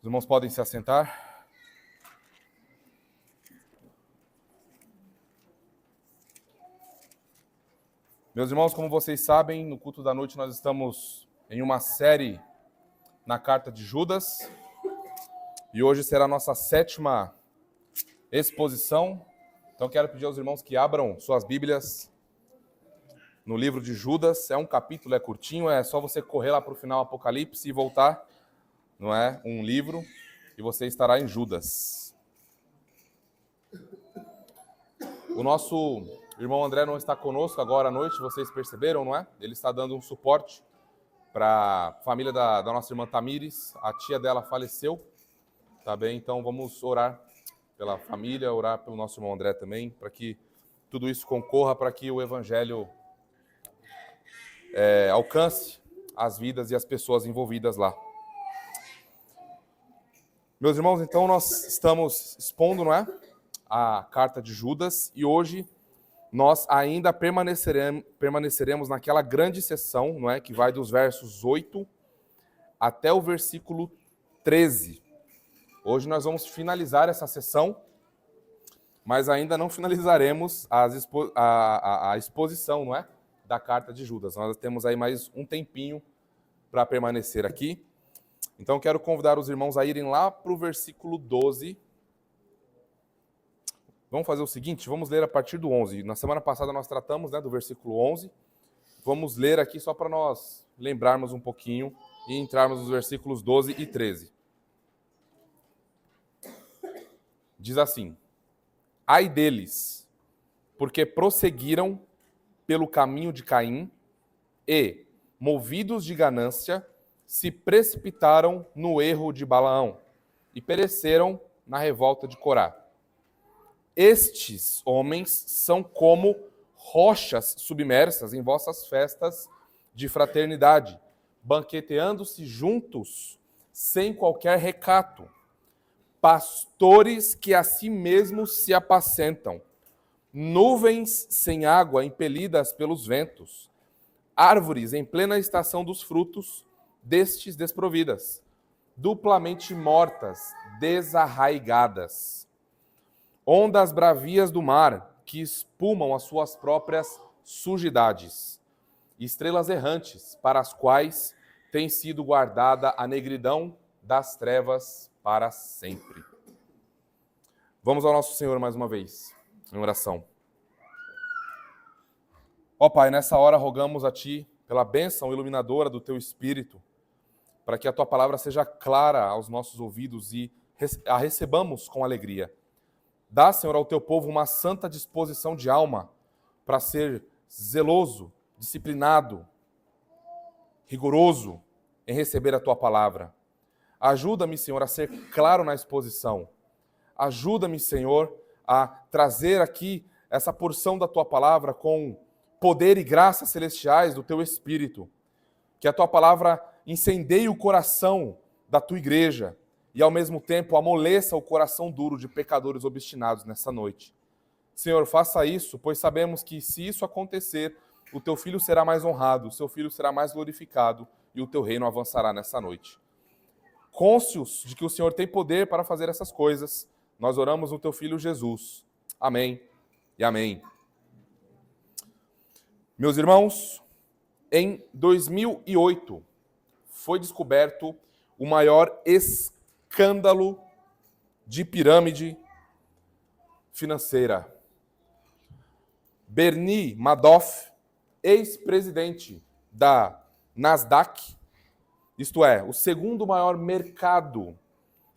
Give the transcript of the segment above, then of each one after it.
irmãos podem se assentar. Meus irmãos, como vocês sabem, no culto da noite nós estamos em uma série na carta de Judas. E hoje será a nossa 7ª exposição. Então quero pedir aos irmãos que abram suas Bíblias no livro de Judas. É um capítulo, é curtinho, é só você correr lá para o final do Apocalipse e voltar. Não é um livro, e você estará em Judas. O nosso irmão André não está conosco agora à noite, vocês perceberam, não é? Ele está dando um suporte para a família da nossa irmã Tamires. A tia dela faleceu, tá bem? Então vamos orar pela família, orar pelo nosso irmão André também, para que tudo isso concorra para que o Evangelho alcance as vidas e as pessoas envolvidas lá. Meus irmãos, então nós estamos expondo, não é, a carta de Judas, e hoje nós ainda permaneceremos naquela grande sessão, não é, que vai dos versos 8 até o versículo 13. Hoje nós vamos finalizar essa sessão, mas ainda não finalizaremos a exposição, não é, da carta de Judas. Nós temos aí mais um tempinho para permanecer aqui. Então, quero convidar os irmãos a irem lá para o versículo 12. Vamos fazer o seguinte, vamos ler a partir do 11. Na semana passada nós tratamos, né, do versículo 11. Vamos ler aqui só para nós lembrarmos um pouquinho e entrarmos nos versículos 12 e 13. Diz assim: Ai deles, porque prosseguiram pelo caminho de Caim e, movidos de ganância, se precipitaram no erro de Balaão e pereceram na revolta de Corá. Estes homens são como rochas submersas em vossas festas de fraternidade, banqueteando-se juntos sem qualquer recato. Pastores que a si mesmos se apacentam, nuvens sem água impelidas pelos ventos, árvores em plena estação dos frutos, destes desprovidas, duplamente mortas, desarraigadas. Ondas bravias do mar, que espumam as suas próprias sujidades. Estrelas errantes, para as quais tem sido guardada a negridão das trevas para sempre. Vamos ao nosso Senhor mais uma vez, em oração. Ó Pai, nessa hora rogamos a Ti, pela bênção iluminadora do Teu Espírito, para que a Tua palavra seja clara aos nossos ouvidos e a recebamos com alegria. Dá, Senhor, ao Teu povo uma santa disposição de alma para ser zeloso, disciplinado, rigoroso em receber a Tua palavra. Ajuda-me, Senhor, a ser claro na exposição. Ajuda-me, Senhor, a trazer aqui essa porção da Tua palavra com poder e graça celestiais do Teu Espírito. Que a Tua palavra incendeie o coração da Tua igreja e, ao mesmo tempo, amoleça o coração duro de pecadores obstinados nessa noite. Senhor, faça isso, pois sabemos que, se isso acontecer, o Teu Filho será mais honrado, o Seu Filho será mais glorificado e o Teu reino avançará nessa noite. Cônscios de que o Senhor tem poder para fazer essas coisas, nós oramos no Teu Filho Jesus. Amém e amém. Meus irmãos, em 2008 foi descoberto o maior escândalo de pirâmide financeira. Bernie Madoff, ex-presidente da Nasdaq, isto é, o segundo maior mercado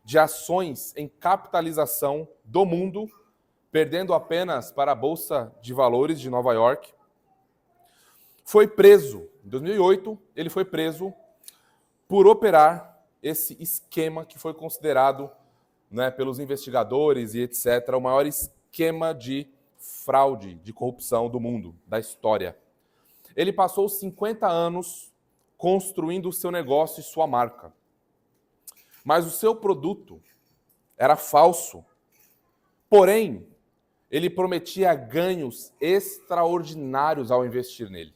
de ações em capitalização do mundo, perdendo apenas para a Bolsa de Valores de Nova York, foi preso. Em 2008, ele foi preso por operar esse esquema que foi considerado, né, pelos investigadores e etc., o maior esquema de fraude, de corrupção do mundo, da história. Ele passou 50 anos construindo o seu negócio e sua marca. Mas o seu produto era falso. Porém, ele prometia ganhos extraordinários ao investir nele.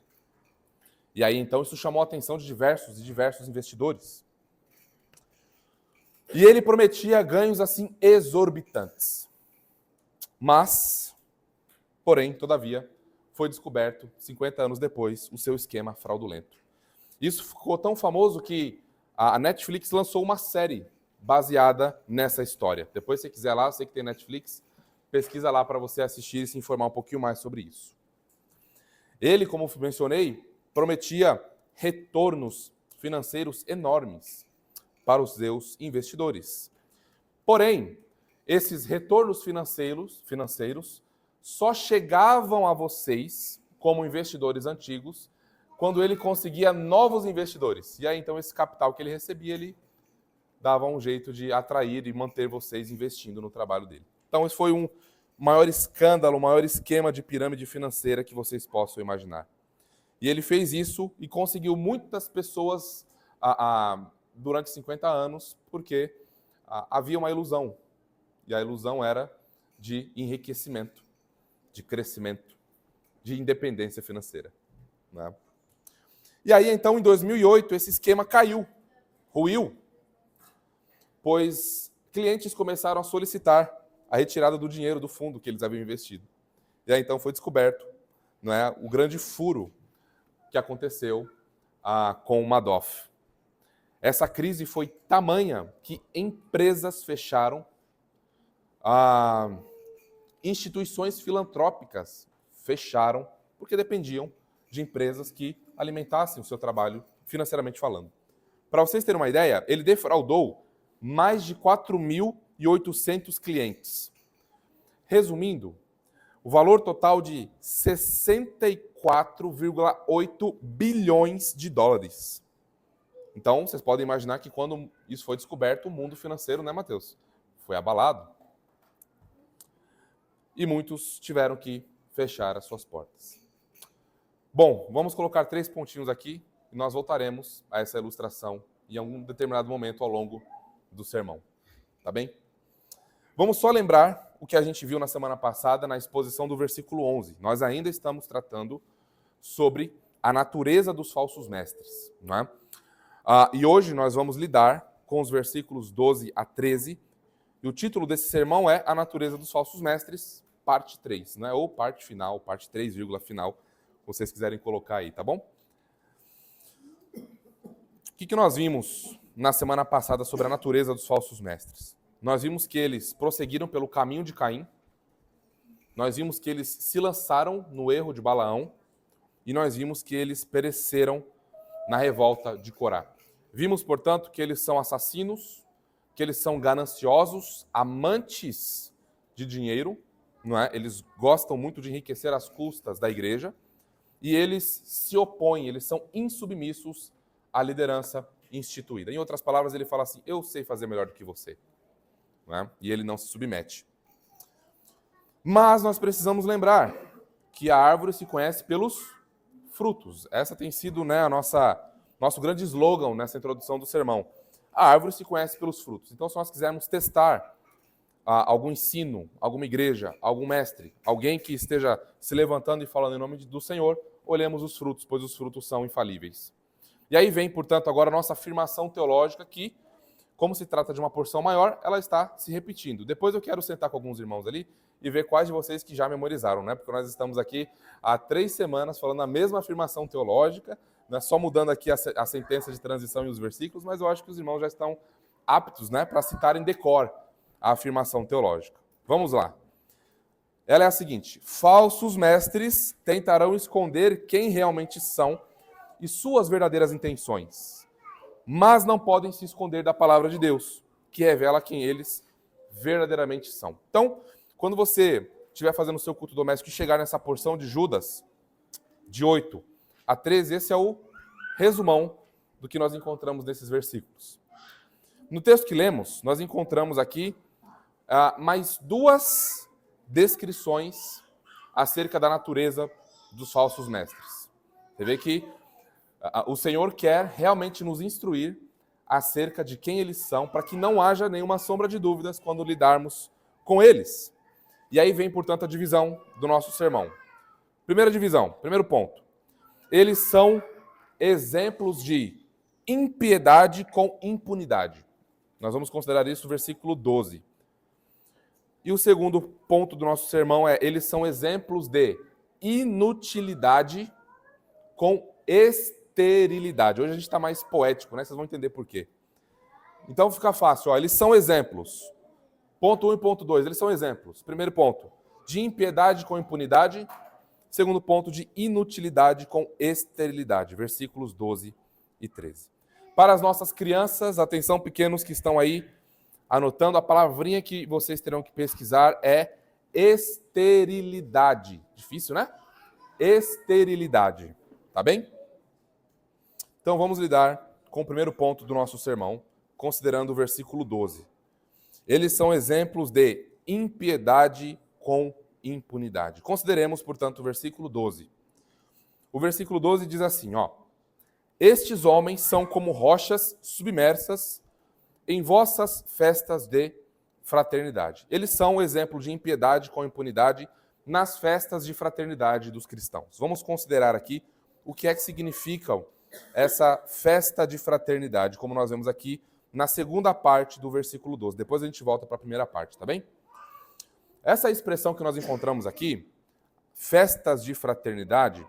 E aí, então, isso chamou a atenção de diversos investidores. E ele prometia ganhos assim exorbitantes. Mas, porém, todavia, foi descoberto, 50 anos depois, o seu esquema fraudulento. Isso ficou tão famoso que a Netflix lançou uma série baseada nessa história. Depois, se você quiser lá, eu sei que tem Netflix, pesquisa lá para você assistir e se informar um pouquinho mais sobre isso. Ele, como mencionei, prometia retornos financeiros enormes para os seus investidores. Porém, esses retornos financeiros só chegavam a vocês, como investidores antigos, quando ele conseguia novos investidores. E aí, então, esse capital que ele recebia, ele dava um jeito de atrair e manter vocês investindo no trabalho dele. Então, esse foi um maior escândalo, o maior esquema de pirâmide financeira que vocês possam imaginar. E ele fez isso e conseguiu muitas pessoas durante 50 anos, porque havia uma ilusão. E a ilusão era de enriquecimento, de crescimento, de independência financeira. Né? E aí, então, em 2008, esse esquema ruiu, pois clientes começaram a solicitar a retirada do dinheiro do fundo que eles haviam investido. E aí, então, foi descoberto, não é, o grande furo que aconteceu com o Madoff. Essa crise foi tamanha que empresas fecharam, instituições filantrópicas fecharam, porque dependiam de empresas que alimentassem o seu trabalho financeiramente falando. Para vocês terem uma ideia, ele defraudou mais de 4.800 clientes. Resumindo, o valor total de 64,8 bilhões de dólares. Então, vocês podem imaginar que quando isso foi descoberto, o mundo financeiro, né, Matheus? Foi abalado. E muitos tiveram que fechar as suas portas. Bom, vamos colocar 3 pontinhos aqui e nós voltaremos a essa ilustração em algum determinado momento ao longo do sermão. Tá bem? Vamos só lembrar o que a gente viu na semana passada na exposição do versículo 11. Nós ainda estamos tratando sobre a natureza dos falsos mestres. Não é? E hoje nós vamos lidar com os versículos 12 a 13. E o título desse sermão é A Natureza dos Falsos Mestres, parte 3. Né? Ou parte final, parte 3, final, se vocês quiserem colocar aí, tá bom? O que nós vimos na semana passada sobre a natureza dos falsos mestres? Nós vimos que eles prosseguiram pelo caminho de Caim, nós vimos que eles se lançaram no erro de Balaão e nós vimos que eles pereceram na revolta de Corá. Vimos, portanto, que eles são assassinos, que eles são gananciosos, amantes de dinheiro, não é? Eles gostam muito de enriquecer às custas da igreja e eles se opõem, eles são insubmissos à liderança instituída. Em outras palavras, ele fala assim, eu sei fazer melhor do que você. Não é? E ele não se submete. Mas nós precisamos lembrar que a árvore se conhece pelos frutos. Essa tem sido, né, nosso grande slogan nessa introdução do sermão. A árvore se conhece pelos frutos. Então, se nós quisermos testar algum ensino, alguma igreja, algum mestre, alguém que esteja se levantando e falando em nome do Senhor, olhemos os frutos, pois os frutos são infalíveis. E aí vem, portanto, agora a nossa afirmação teológica que, como se trata de uma porção maior, ela está se repetindo. Depois eu quero sentar com alguns irmãos ali e ver quais de vocês que já memorizaram, né? Porque nós estamos aqui há 3 semanas falando a mesma afirmação teológica, né? Só mudando aqui a sentença de transição e os versículos, mas eu acho que os irmãos já estão aptos, né, para citarem decor a afirmação teológica. Vamos lá. Ela é a seguinte: falsos mestres tentarão esconder quem realmente são e suas verdadeiras intenções, mas não podem se esconder da palavra de Deus, que revela quem eles verdadeiramente são. Então, quando você estiver fazendo o seu culto doméstico e chegar nessa porção de Judas, de 8 a 13, esse é o resumão do que nós encontramos nesses versículos. No texto que lemos, nós encontramos aqui mais 2 descrições acerca da natureza dos falsos mestres. Você vê que o Senhor quer realmente nos instruir acerca de quem eles são, para que não haja nenhuma sombra de dúvidas quando lidarmos com eles. E aí vem, portanto, a divisão do nosso sermão. Primeira divisão, primeiro ponto. Eles são exemplos de impiedade com impunidade. Nós vamos considerar isso no versículo 12. E o segundo ponto do nosso sermão é: eles são exemplos de inutilidade com esterilidade. Hoje a gente está mais poético, né? Vocês vão entender por quê. Então fica fácil, ó. Eles são exemplos. Ponto 1 e ponto 2, eles são exemplos. Primeiro ponto, de impiedade com impunidade. Segundo ponto, de inutilidade com esterilidade. Versículos 12 e 13. Para as nossas crianças, atenção pequenos que estão aí anotando, a palavrinha que vocês terão que pesquisar é esterilidade. Difícil, né? Esterilidade. Tá bem? Então vamos lidar com o primeiro ponto do nosso sermão, considerando o versículo 12. Eles são exemplos de impiedade com impunidade. Consideremos, portanto, o versículo 12. O versículo 12 diz assim, ó: estes homens são como rochas submersas em vossas festas de fraternidade. Eles são o exemplo de impiedade com impunidade nas festas de fraternidade dos cristãos. Vamos considerar aqui o que é que significa essa festa de fraternidade, como nós vemos aqui na segunda parte do versículo 12. Depois a gente volta para a primeira parte, tá bem? Essa expressão que nós encontramos aqui, festas de fraternidade,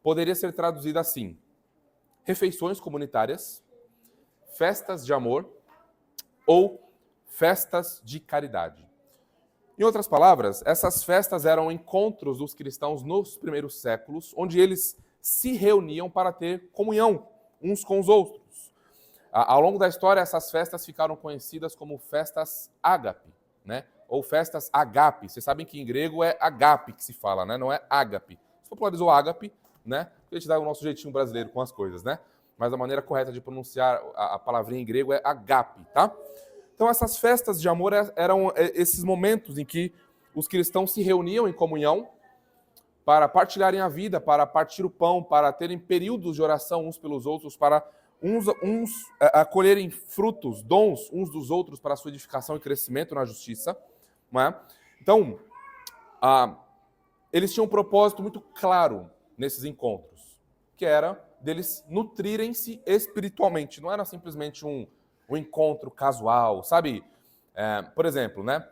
poderia ser traduzida assim: refeições comunitárias, festas de amor ou festas de caridade. Em outras palavras, essas festas eram encontros dos cristãos nos primeiros séculos, onde eles se reuniam para ter comunhão uns com os outros. Ao longo da história, essas festas ficaram conhecidas como festas ágape, né? Ou festas agape. Vocês sabem que em grego é agape que se fala, né? Não é ágape. Se popularizou ágape, né? A gente dá o nosso jeitinho brasileiro com as coisas, né? Mas a maneira correta de pronunciar a palavrinha em grego é agape, tá? Então essas festas de amor eram esses momentos em que os cristãos se reuniam em comunhão para partilharem a vida, para partir o pão, para terem períodos de oração uns pelos outros, para uns colherem frutos, dons uns dos outros para a sua edificação e crescimento na justiça. Não é? Então, eles tinham um propósito muito claro nesses encontros, que era deles nutrirem-se espiritualmente. Não era simplesmente um encontro casual, sabe? Por exemplo, né?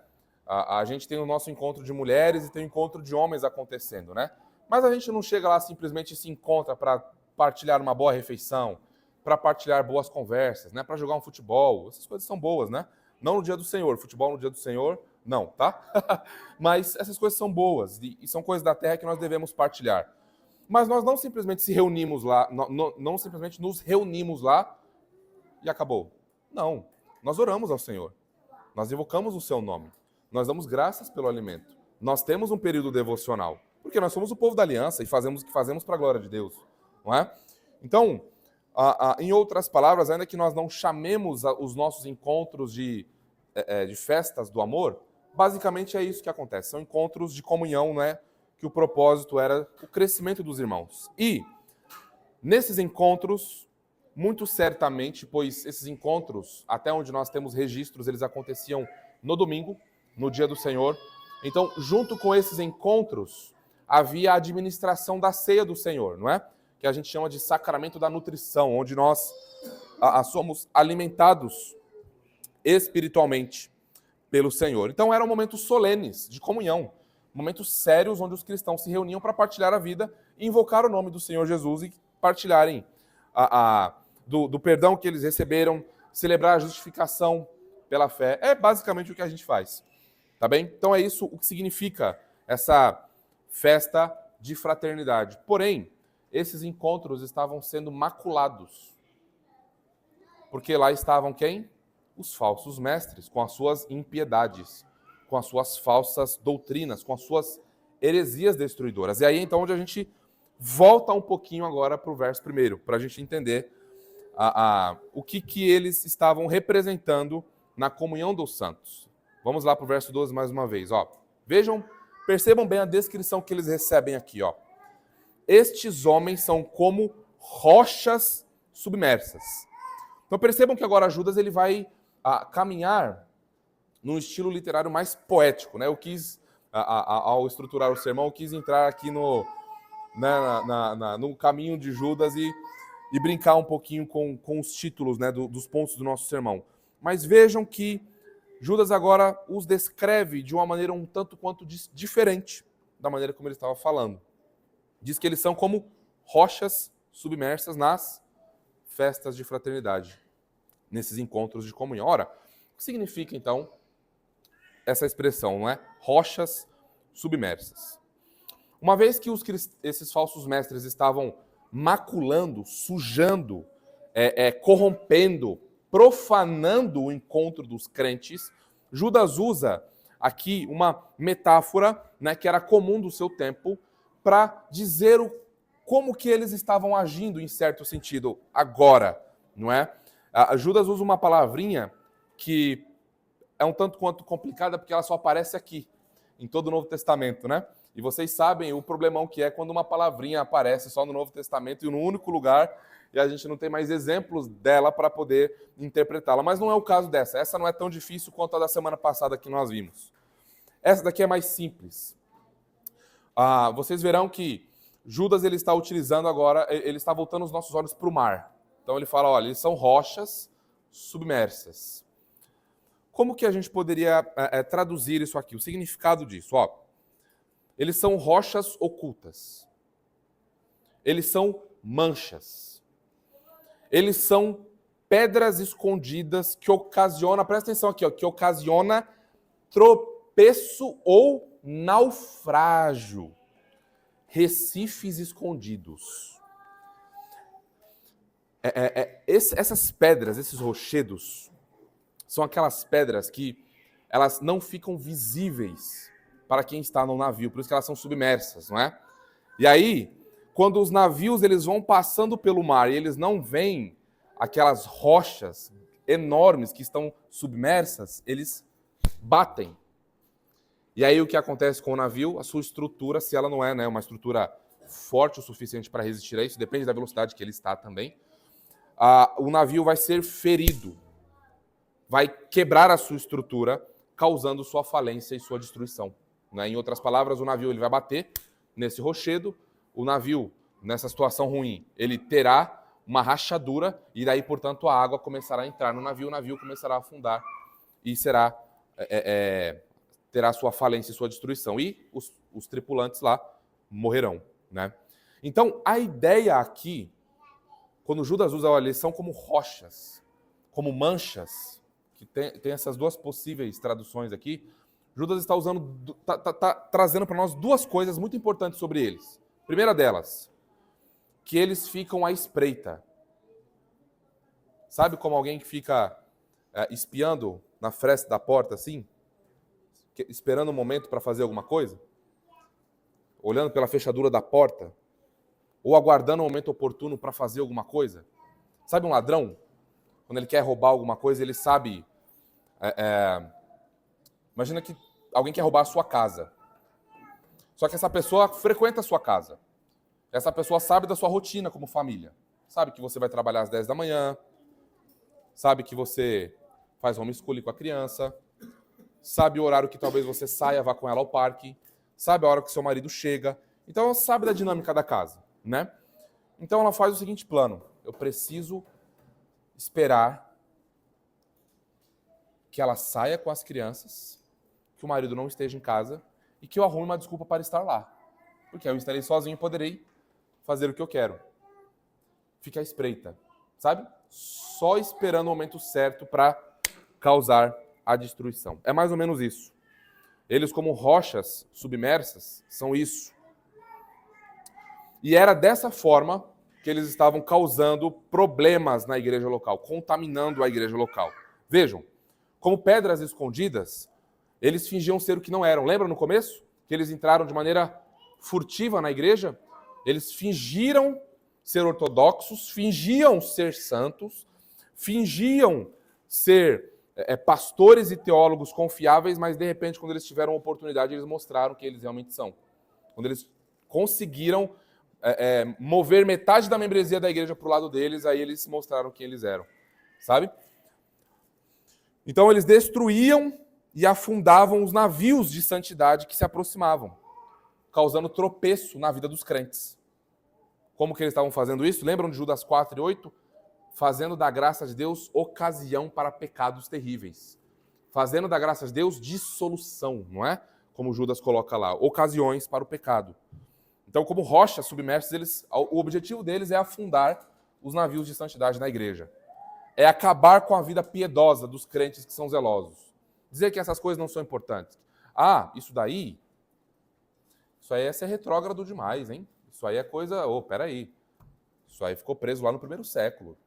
A gente tem o nosso encontro de mulheres e tem o encontro de homens acontecendo, né? Mas a gente não chega lá simplesmente e se encontra para partilhar uma boa refeição, para partilhar boas conversas, né? Para jogar um futebol. Essas coisas são boas, né? Não no dia do Senhor. Futebol no dia do Senhor, não, tá? Mas essas coisas são boas e são coisas da terra que nós devemos partilhar. Mas nós não simplesmente se reunimos lá, não simplesmente nos reunimos lá e acabou. Não. Nós oramos ao Senhor. Nós invocamos o seu nome. Nós damos graças pelo alimento. Nós temos um período devocional, porque nós somos o povo da aliança e fazemos o que fazemos para a glória de Deus, não é? Então, em outras palavras, ainda que nós não chamemos os nossos encontros de festas do amor, basicamente é isso que acontece. São encontros de comunhão, né? Que o propósito era o crescimento dos irmãos. E nesses encontros, muito certamente, pois esses encontros, até onde nós temos registros, eles aconteciam no domingo, no dia do Senhor. Então, junto com esses encontros, havia a administração da ceia do Senhor, não é? Que a gente chama de sacramento da nutrição, onde nós somos alimentados espiritualmente pelo Senhor. Então, eram momentos solenes de comunhão, momentos sérios onde os cristãos se reuniam para partilhar a vida, invocar o nome do Senhor Jesus e partilharem do perdão que eles receberam, celebrar a justificação pela fé. É basicamente o que a gente faz. Tá bem? Então é isso o que significa essa festa de fraternidade. Porém, esses encontros estavam sendo maculados. Porque lá estavam quem? Os falsos mestres, com as suas impiedades, com as suas falsas doutrinas, com as suas heresias destruidoras. E aí, então, onde a gente volta um pouquinho agora para o verso primeiro, para a gente entender o que eles estavam representando na comunhão dos santos. Vamos lá para o verso 12 mais uma vez. Ó. Vejam, percebam bem a descrição que eles recebem aqui. Ó. Estes homens são como rochas submersas. Então percebam que agora Judas ele vai caminhar num estilo literário mais poético. Né? Eu quis, ao estruturar o sermão, eu quis entrar aqui no caminho de Judas e brincar um pouquinho com os títulos, né, dos pontos do nosso sermão. Mas vejam que Judas agora os descreve de uma maneira um tanto quanto diferente da maneira como ele estava falando. Diz que eles são como rochas submersas nas festas de fraternidade, nesses encontros de comunhão. Ora, o que significa então essa expressão, não é? Rochas submersas. Uma vez que esses falsos mestres estavam maculando, sujando, corrompendo, profanando o encontro dos crentes, Judas usa aqui uma metáfora, né, que era comum do seu tempo, para dizer como que eles estavam agindo em certo sentido agora, não é? Judas usa uma palavrinha que é um tanto quanto complicada porque ela só aparece aqui, em todo o Novo Testamento, né? E vocês sabem o problemão que é quando uma palavrinha aparece só no Novo Testamento e no único lugar e a gente não tem mais exemplos dela para poder interpretá-la. Mas não é o caso dessa. Essa não é tão difícil quanto a da semana passada que nós vimos. Essa daqui é mais simples. Vocês verão que Judas ele está utilizando agora, ele está voltando os nossos olhos para o mar. Então ele fala, olha, eles são rochas submersas. Como que a gente poderia traduzir isso aqui? O significado disso, ó. Eles são rochas ocultas. Eles são manchas. Eles são pedras escondidas que ocasiona, presta atenção aqui, ó, que ocasiona tropeço ou naufrágio. Recifes escondidos. Essas pedras, esses rochedos, são aquelas pedras que elas não ficam visíveis para quem está no navio, por isso que elas são submersas, não é? E aí, quando os navios eles vão passando pelo mar e eles não veem aquelas rochas enormes que estão submersas, eles batem. E aí o que acontece com o navio? A sua estrutura, se ela não é, né, uma estrutura forte o suficiente para resistir a isso, depende da velocidade que ele está também, o navio vai ser ferido, vai quebrar a sua estrutura, causando sua falência e sua destruição. Né? Em outras palavras, o navio ele vai bater nesse rochedo, o navio, nessa situação ruim, ele terá uma rachadura e daí, portanto, a água começará a entrar no navio, o navio começará a afundar e terá sua falência e sua destruição. E os tripulantes lá morrerão. Né? Então, a ideia aqui, quando Judas usa, olha, eles são como rochas, como manchas, que tem essas duas possíveis traduções aqui, Judas está usando, tá trazendo para nós duas coisas muito importantes sobre eles. Primeira delas, que eles ficam à espreita. Sabe como alguém que fica espiando na fresta da porta assim? Esperando um momento para fazer alguma coisa? Olhando pela fechadura da porta? Ou aguardando um momento oportuno para fazer alguma coisa? Sabe um ladrão? Quando ele quer roubar alguma coisa, ele sabe... Imagina que alguém quer roubar a sua casa. Só que essa pessoa frequenta a sua casa. Essa pessoa sabe da sua rotina como família. Sabe que você vai trabalhar às 10 da manhã. Sabe que você faz homeschooling com a criança. Sabe o horário que talvez você saia, vá com ela ao parque. Sabe a hora que seu marido chega. Então ela sabe da dinâmica da casa, né? Então ela faz o seguinte plano. Eu preciso esperar que ela saia com as crianças, que o marido não esteja em casa e que eu arrume uma desculpa para estar lá. Porque eu estarei sozinho e poderei fazer o que eu quero. Fica à espreita, sabe? Só esperando o momento certo para causar a destruição. É mais ou menos isso. Eles, como rochas submersas, são isso. E era dessa forma que eles estavam causando problemas na igreja local, contaminando a igreja local. Vejam, como pedras escondidas, eles fingiam ser o que não eram. Lembra no começo? Que eles entraram de maneira furtiva na igreja? Eles fingiram ser ortodoxos, fingiam ser santos, fingiam ser pastores e teólogos confiáveis, mas de repente, quando eles tiveram a oportunidade, eles mostraram que eles realmente são. Quando eles conseguiram mover metade da membresia da igreja para o lado deles, aí eles mostraram quem eles eram. Sabe? Então eles destruíam e afundavam os navios de santidade que se aproximavam, causando tropeço na vida dos crentes. Como que eles estavam fazendo isso? Lembram de Judas 4 e 8? fazendo da graça de Deus ocasião para pecados terríveis. Fazendo da graça de Deus dissolução, não é? Como Judas coloca lá, ocasiões para o pecado. Então, como rochas submersas, o objetivo deles é afundar os navios de santidade na igreja. É acabar com a vida piedosa dos crentes que são zelosos. Dizer que essas coisas não são importantes. Ah, isso aí é ser retrógrado demais, hein? Isso aí é coisa... peraí. Isso aí ficou preso lá no primeiro século.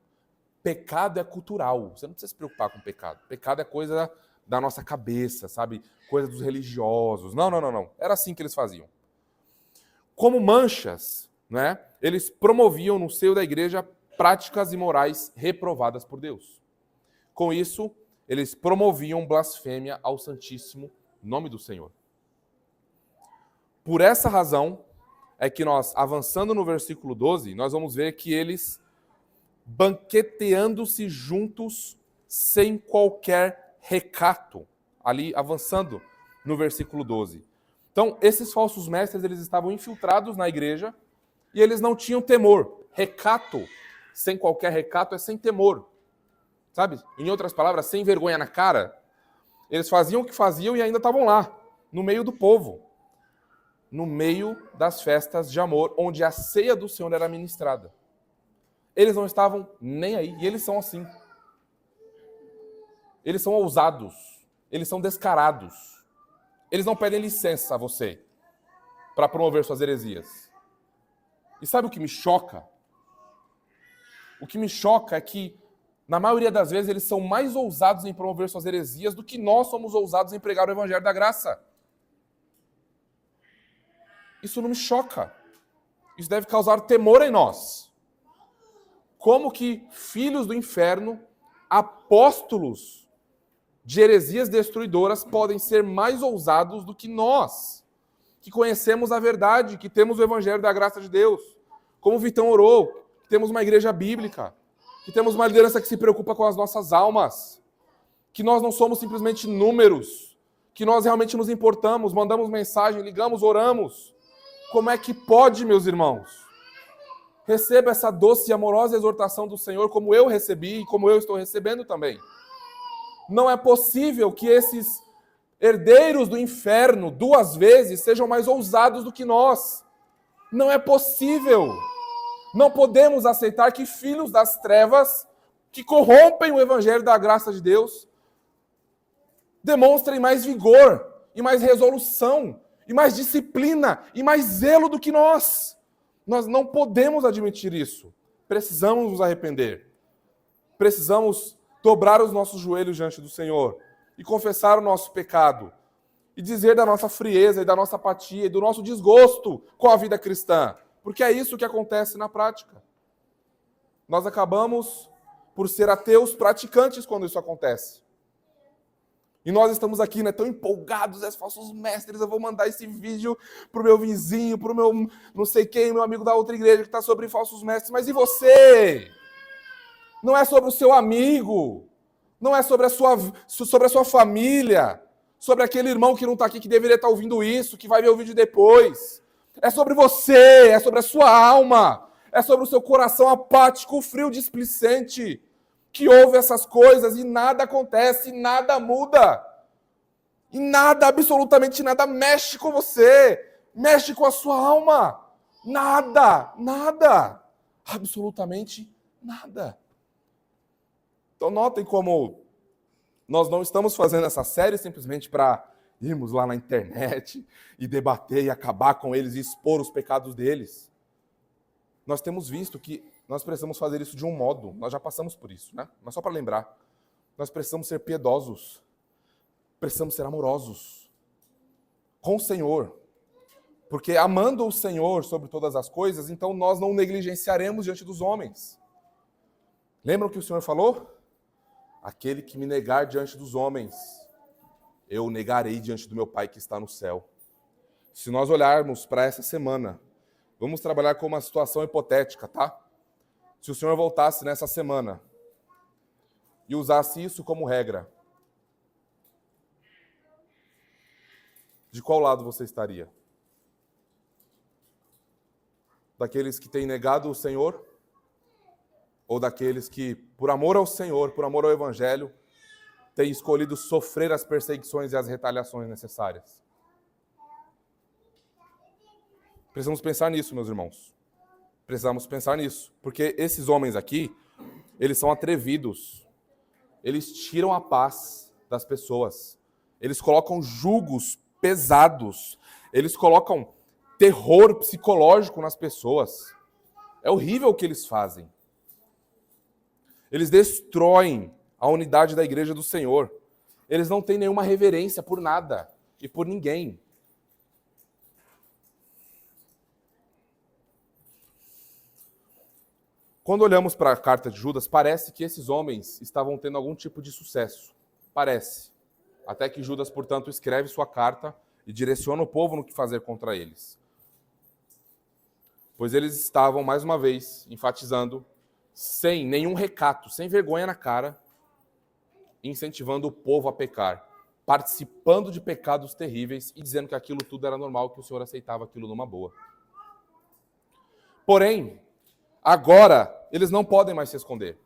Pecado é cultural. Você não precisa se preocupar com pecado. Pecado é coisa da nossa cabeça, sabe? Coisa dos religiosos. Não. Era assim que eles faziam. Como manchas, né? Eles promoviam no seio da igreja práticas imorais reprovadas por Deus. Com isso, eles promoviam blasfêmia ao Santíssimo Nome do Senhor. Por essa razão é que nós, avançando no versículo 12, nós vamos ver que eles, banqueteando-se juntos sem qualquer recato, ali avançando no versículo 12. Então, esses falsos mestres, eles estavam infiltrados na igreja e eles não tinham temor. Recato, sem qualquer recato, é sem temor. Sabe? Em outras palavras, sem vergonha na cara. Eles faziam o que faziam e ainda estavam lá, no meio do povo. No meio das festas de amor, onde a ceia do Senhor era ministrada. Eles não estavam nem aí, e eles são assim. Eles são ousados, eles são descarados. Eles não pedem licença a você para promover suas heresias. E sabe o que me choca? O que me choca é que, na maioria das vezes, eles são mais ousados em promover suas heresias do que nós somos ousados em pregar o Evangelho da Graça. Isso não me choca. Isso deve causar temor em nós. Como que filhos do inferno, apóstolos de heresias destruidoras, podem ser mais ousados do que nós, que conhecemos a verdade, que temos o Evangelho da Graça de Deus, como o Vitão orou, que temos uma igreja bíblica, que temos uma liderança que se preocupa com as nossas almas, que nós não somos simplesmente números, que nós realmente nos importamos, mandamos mensagem, ligamos, oramos. Como é que pode, meus irmãos? Receba essa doce e amorosa exortação do Senhor, como eu recebi e como eu estou recebendo também. Não é possível que esses herdeiros do inferno, duas vezes, sejam mais ousados do que nós. Não é possível. Não podemos aceitar que filhos das trevas, que corrompem o Evangelho da graça de Deus, demonstrem mais vigor e mais resolução, e mais disciplina, e mais zelo do que nós. Nós não podemos admitir isso. Precisamos nos arrepender. Precisamos dobrar os nossos joelhos diante do Senhor e confessar o nosso pecado. E dizer da nossa frieza e da nossa apatia e do nosso desgosto com a vida cristã. Porque é isso que acontece na prática. Nós acabamos por ser ateus praticantes quando isso acontece. E nós estamos aqui, tão empolgados, falsos mestres, eu vou mandar esse vídeo pro meu vizinho, pro meu não sei quem, meu amigo da outra igreja que está sobre falsos mestres. Mas e você? Não é sobre o seu amigo, não é sobre a sua família, sobre aquele irmão que não está aqui, que deveria estar ouvindo isso, que vai ver o vídeo depois. É sobre você, é sobre a sua alma, é sobre o seu coração apático, frio, displicente, que ouve essas coisas e nada acontece, nada muda. E nada, absolutamente nada, mexe com você, mexe com a sua alma. Nada, absolutamente nada. Então notem como nós não estamos fazendo essa série simplesmente para irmos lá na internet e debater e acabar com eles e expor os pecados deles. Nós temos visto que nós precisamos fazer isso de um modo, nós já passamos por isso, né? Mas só para lembrar, nós precisamos ser piedosos, precisamos ser amorosos com o Senhor, porque amando o Senhor sobre todas as coisas, então nós não negligenciaremos diante dos homens. Lembram o que o Senhor falou? Aquele que me negar diante dos homens, eu o negarei diante do meu Pai que está no céu. Se nós olharmos para essa semana, vamos trabalhar com uma situação hipotética, tá? Se o Senhor voltasse nessa semana e usasse isso como regra, de qual lado você estaria? Daqueles que têm negado o Senhor ou daqueles que, por amor ao Senhor, por amor ao Evangelho, têm escolhido sofrer as perseguições e as retaliações necessárias? Precisamos pensar nisso, meus irmãos. Precisamos pensar nisso. Porque esses homens aqui, eles são atrevidos. Eles tiram a paz das pessoas. Eles colocam jugos pesados. Eles colocam terror psicológico nas pessoas. É horrível o que eles fazem. Eles destroem a unidade da igreja do Senhor. Eles não têm nenhuma reverência por nada e por ninguém. Quando olhamos para a carta de Judas, parece que esses homens estavam tendo algum tipo de sucesso. Parece. Até que Judas, portanto, escreve sua carta e direciona o povo no que fazer contra eles. Pois eles estavam, mais uma vez, enfatizando, sem nenhum recato, sem vergonha na cara, incentivando o povo a pecar, participando de pecados terríveis e dizendo que aquilo tudo era normal, que o Senhor aceitava aquilo numa boa. Porém, agora, eles não podem mais se esconder.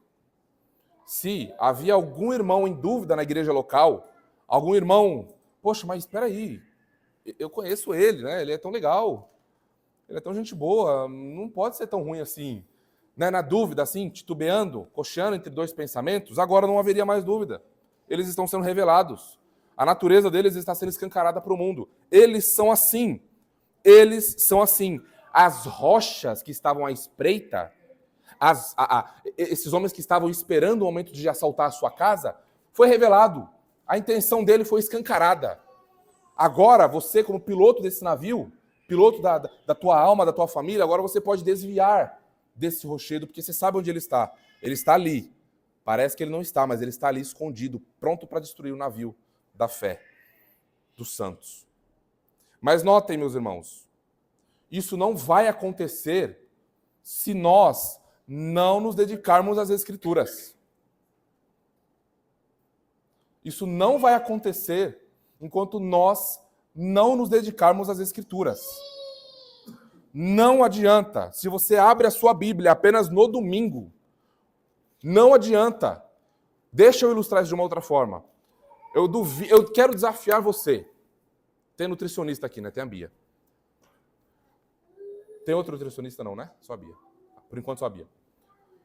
Se havia algum irmão em dúvida na igreja local, algum irmão, poxa, mas espera aí, eu conheço ele, né? Ele é tão legal, ele é tão gente boa, não pode ser tão ruim assim. Né? Na dúvida, assim, titubeando, cocheando entre dois pensamentos, agora não haveria mais dúvida. Eles estão sendo revelados. A natureza deles está sendo escancarada para o mundo. Eles são assim. Eles são assim. As rochas que estavam à espreita, esses homens que estavam esperando o momento de assaltar a sua casa, foi revelado. A intenção dele foi escancarada. Agora, você, como piloto desse navio, piloto da tua alma, da tua família, agora você pode desviar desse rochedo, porque você sabe onde ele está. Ele está ali. Parece que ele não está, mas ele está ali escondido, pronto para destruir o navio da fé dos santos. Mas notem, meus irmãos, isso não vai acontecer se nós não nos dedicarmos às Escrituras. Isso não vai acontecer enquanto nós não nos dedicarmos às Escrituras. Não adianta. Se você abre a sua Bíblia apenas no domingo, não adianta. Deixa eu ilustrar isso de uma outra forma. Eu quero desafiar você. Tem nutricionista aqui, né? Tem a Bia. Tem outro nutricionista não, né? Só a Bia. Por enquanto só a Bia.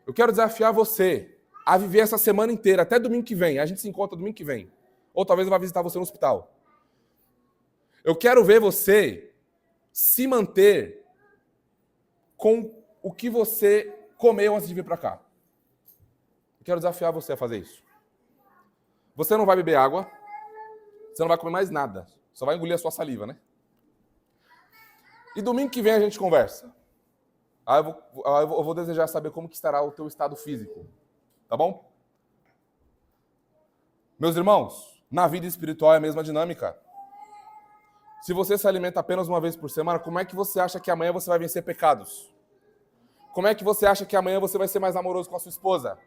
Eu quero desafiar você a viver essa semana inteira, até domingo que vem. A gente se encontra domingo que vem. Ou talvez eu vá visitar você no hospital. Eu quero ver você se manter com o que você comeu antes de vir para cá. Eu quero desafiar você a fazer isso. Você não vai beber água, você não vai comer mais nada, só vai engolir a sua saliva, né? E domingo que vem a gente conversa. Aí eu vou desejar saber como que estará o teu estado físico. Tá bom? Meus irmãos, na vida espiritual é a mesma dinâmica. Se você se alimenta apenas uma vez por semana, como é que você acha que amanhã você vai vencer pecados? Como é que você acha que amanhã você vai ser mais amoroso com a sua esposa?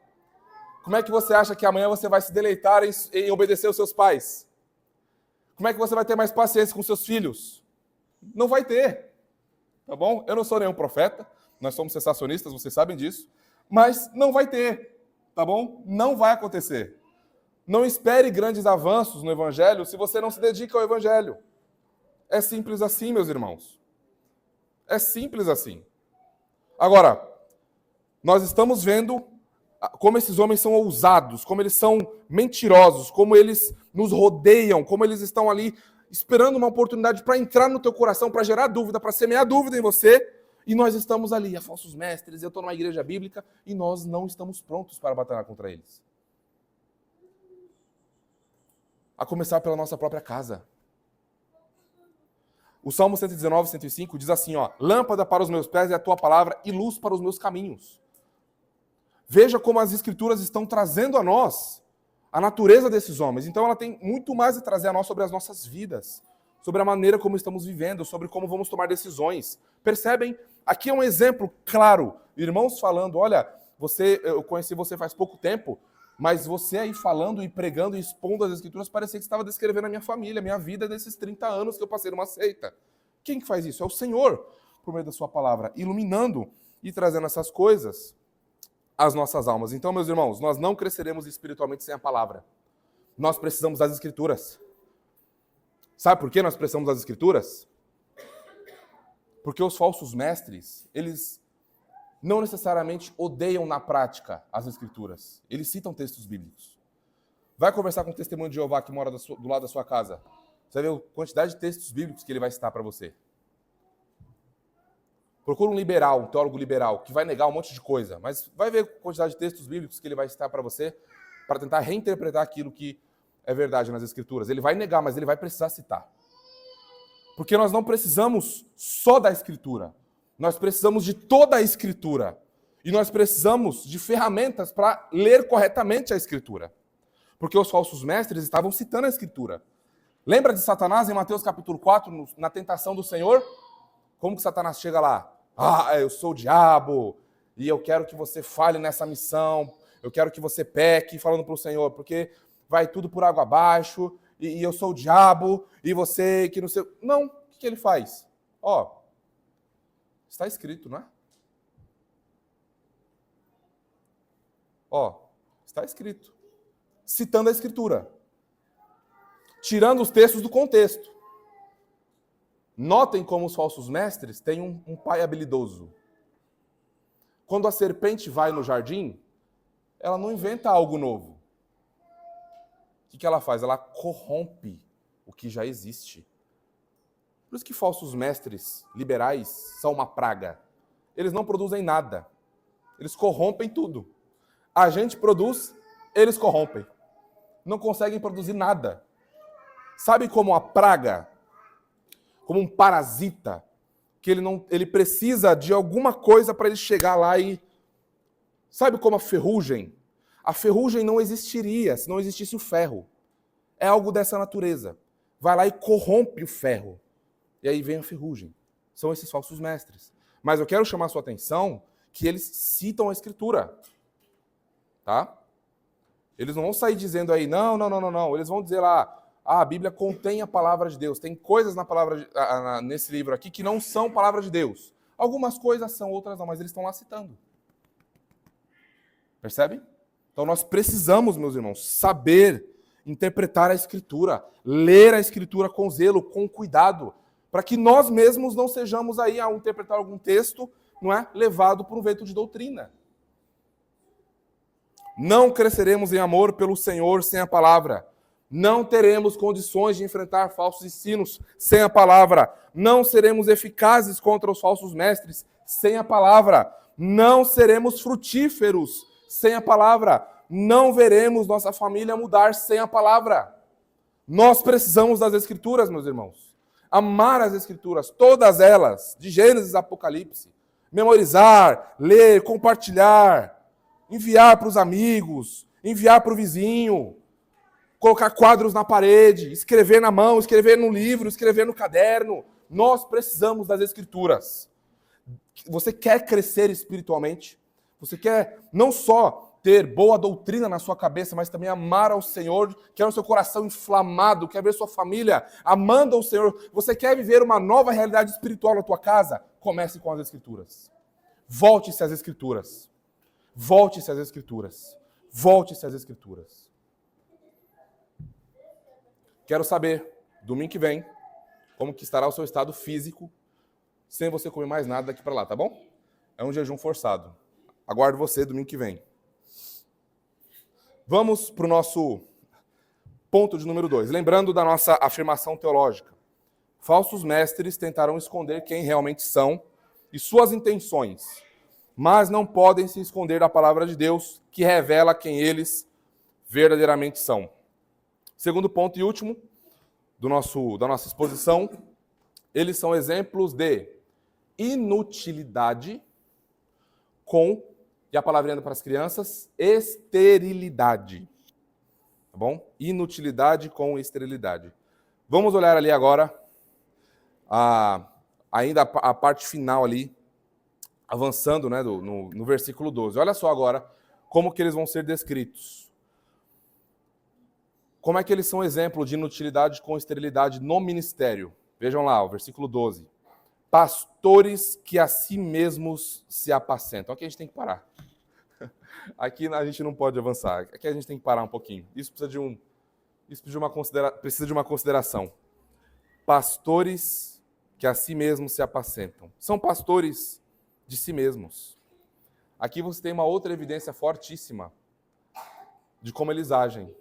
Como é que você acha que amanhã você vai se deleitar em obedecer os seus pais? Como é que você vai ter mais paciência com seus filhos? Não vai ter. Tá bom? Eu não sou nenhum profeta, nós somos sensacionistas, vocês sabem disso, mas não vai ter. Tá bom? Não vai acontecer. Não espere grandes avanços no Evangelho se você não se dedica ao Evangelho. É simples assim, meus irmãos. É simples assim. Agora, nós estamos vendo como esses homens são ousados, como eles são mentirosos, como eles nos rodeiam, como eles estão ali esperando uma oportunidade para entrar no teu coração, para gerar dúvida, para semear dúvida em você, e nós estamos ali, a falsos mestres, eu estou numa igreja bíblica, e nós não estamos prontos para batalhar contra eles. A começar pela nossa própria casa. O Salmo 119, 105 diz assim, ó, lâmpada para os meus pés é a tua palavra e luz para os meus caminhos. Veja como as Escrituras estão trazendo a nós a natureza desses homens. Então ela tem muito mais a trazer a nós sobre as nossas vidas, sobre a maneira como estamos vivendo, sobre como vamos tomar decisões. Percebem? Aqui é um exemplo claro. Irmãos falando, olha, eu conheci você faz pouco tempo, mas você aí falando e pregando e expondo as Escrituras parecia que estava descrevendo a minha família, a minha vida desses 30 anos que eu passei numa seita. Quem que faz isso? É o Senhor, por meio da sua palavra, iluminando e trazendo essas coisas. as nossas almas. Então, meus irmãos, nós não cresceremos espiritualmente sem a palavra. Nós precisamos das Escrituras. Sabe por que nós precisamos das Escrituras? Porque os falsos mestres, eles não necessariamente odeiam na prática as Escrituras. Eles citam textos bíblicos. Vai conversar com o testemunho de Jeová que mora do lado da sua casa. Você vai ver a quantidade de textos bíblicos que ele vai citar para você. Procura um liberal, um teólogo liberal, que vai negar um monte de coisa, mas vai ver a quantidade de textos bíblicos que ele vai citar para você para tentar reinterpretar aquilo que é verdade nas Escrituras. Ele vai negar, mas ele vai precisar citar. Porque nós não precisamos só da Escritura. Nós precisamos de toda a Escritura. E nós precisamos de ferramentas para ler corretamente a Escritura. Porque os falsos mestres estavam citando a Escritura. Lembra de Satanás em Mateus capítulo 4, na tentação do Senhor? Como que Satanás chega lá? Ah, eu sou o diabo, e eu quero que você falhe nessa missão, eu quero que você peque, falando para o Senhor, porque vai tudo por água abaixo, e eu sou o diabo, e você que não sei... Não, o que ele faz? Ó, está escrito, não é? Ó, está escrito. Citando a Escritura. Tirando os textos do contexto. Notem como os falsos mestres têm um pai habilidoso. Quando a serpente vai no jardim, ela não inventa algo novo. O que ela faz? Ela corrompe o que já existe. Por isso que falsos mestres liberais são uma praga. Eles não produzem nada. Eles corrompem tudo. A gente produz, eles corrompem. Não conseguem produzir nada. Sabe como a praga, como um parasita, que ele precisa de alguma coisa para ele chegar lá e... Sabe como a ferrugem? A ferrugem não existiria se não existisse o ferro. É algo dessa natureza. Vai lá e corrompe o ferro. E aí vem a ferrugem. São esses falsos mestres. Mas eu quero chamar a sua atenção que eles citam a Escritura. Tá? Eles não vão sair dizendo aí, não. Eles vão dizer lá, a Bíblia contém a palavra de Deus. Tem coisas nesse livro aqui que não são palavra de Deus. Algumas coisas são, outras não, mas eles estão lá citando. Percebe? Então nós precisamos, meus irmãos, saber interpretar a Escritura, ler a Escritura com zelo, com cuidado, para que nós mesmos não sejamos aí a interpretar algum texto, não é, levado por um vento de doutrina. Não cresceremos em amor pelo Senhor sem a palavra. Não teremos condições de enfrentar falsos ensinos sem a palavra. Não seremos eficazes contra os falsos mestres sem a palavra. Não seremos frutíferos sem a palavra. Não veremos nossa família mudar sem a palavra. Nós precisamos das Escrituras, meus irmãos. Amar as Escrituras, todas elas, de Gênesis a Apocalipse. Memorizar, ler, compartilhar, enviar para os amigos, enviar para o vizinho, colocar quadros na parede, escrever na mão, escrever no livro, escrever no caderno. Nós precisamos das Escrituras. Você quer crescer espiritualmente? Você quer não só ter boa doutrina na sua cabeça, mas também amar ao Senhor, quer o seu coração inflamado, quer ver sua família amando ao Senhor. Você quer viver uma nova realidade espiritual na tua casa? Comece com as Escrituras. Volte-se às Escrituras. Volte-se às Escrituras. Volte-se às Escrituras. Quero saber, domingo que vem, como que estará o seu estado físico, sem você comer mais nada daqui para lá, tá bom? É um jejum forçado. Aguardo você domingo que vem. Vamos para o nosso ponto de número 2. Lembrando da nossa afirmação teológica. Falsos mestres tentarão esconder quem realmente são e suas intenções, mas não podem se esconder da palavra de Deus, que revela quem eles verdadeiramente são. Segundo ponto e último da nossa exposição, eles são exemplos de inutilidade com, e a palavrinha para as crianças, esterilidade. Tá bom? Inutilidade com esterilidade. Vamos olhar ali agora ainda a parte final ali, avançando, né, no versículo 12. Olha só agora como que eles vão ser descritos. Como é que eles são exemplo de inutilidade com esterilidade no ministério? Vejam lá, o versículo 12. Pastores que a si mesmos se apacentam. Aqui a gente tem que parar. Aqui a gente não pode avançar. Aqui a gente tem que parar um pouquinho. Isso precisa de uma consideração. Pastores que a si mesmos se apacentam. São pastores de si mesmos. Aqui você tem uma outra evidência fortíssima de como eles agem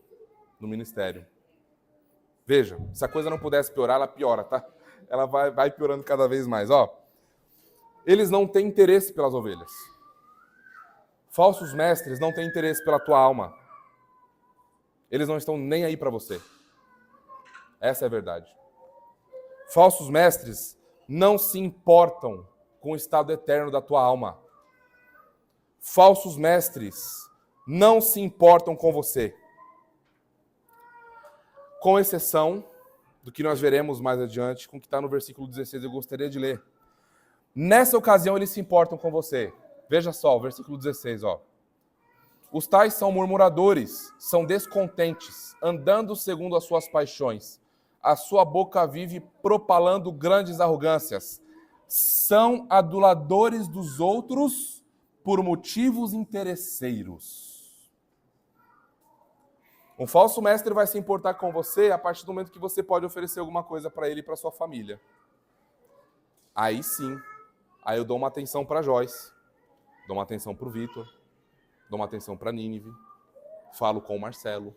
no ministério. Veja, se a coisa não pudesse piorar, ela piora, tá? Ela vai piorando cada vez mais. Ó, eles não têm interesse pelas ovelhas. Falsos mestres não têm interesse pela tua alma. Eles não estão nem aí para você. Essa é a verdade. Falsos mestres não se importam com o estado eterno da tua alma. Falsos mestres não se importam com você. Com exceção do que nós veremos mais adiante, com o que está no versículo 16, eu gostaria de ler. Nessa ocasião, eles se importam com você. Veja só, o versículo 16, ó. Os tais são murmuradores, são descontentes, andando segundo as suas paixões. A sua boca vive propalando grandes arrogâncias. São aduladores dos outros por motivos interesseiros. Um falso mestre vai se importar com você a partir do momento que você pode oferecer alguma coisa para ele e para sua família. Aí sim, aí eu dou uma atenção para Joyce, dou uma atenção para o Vitor, dou uma atenção para Nínive, falo com o Marcelo,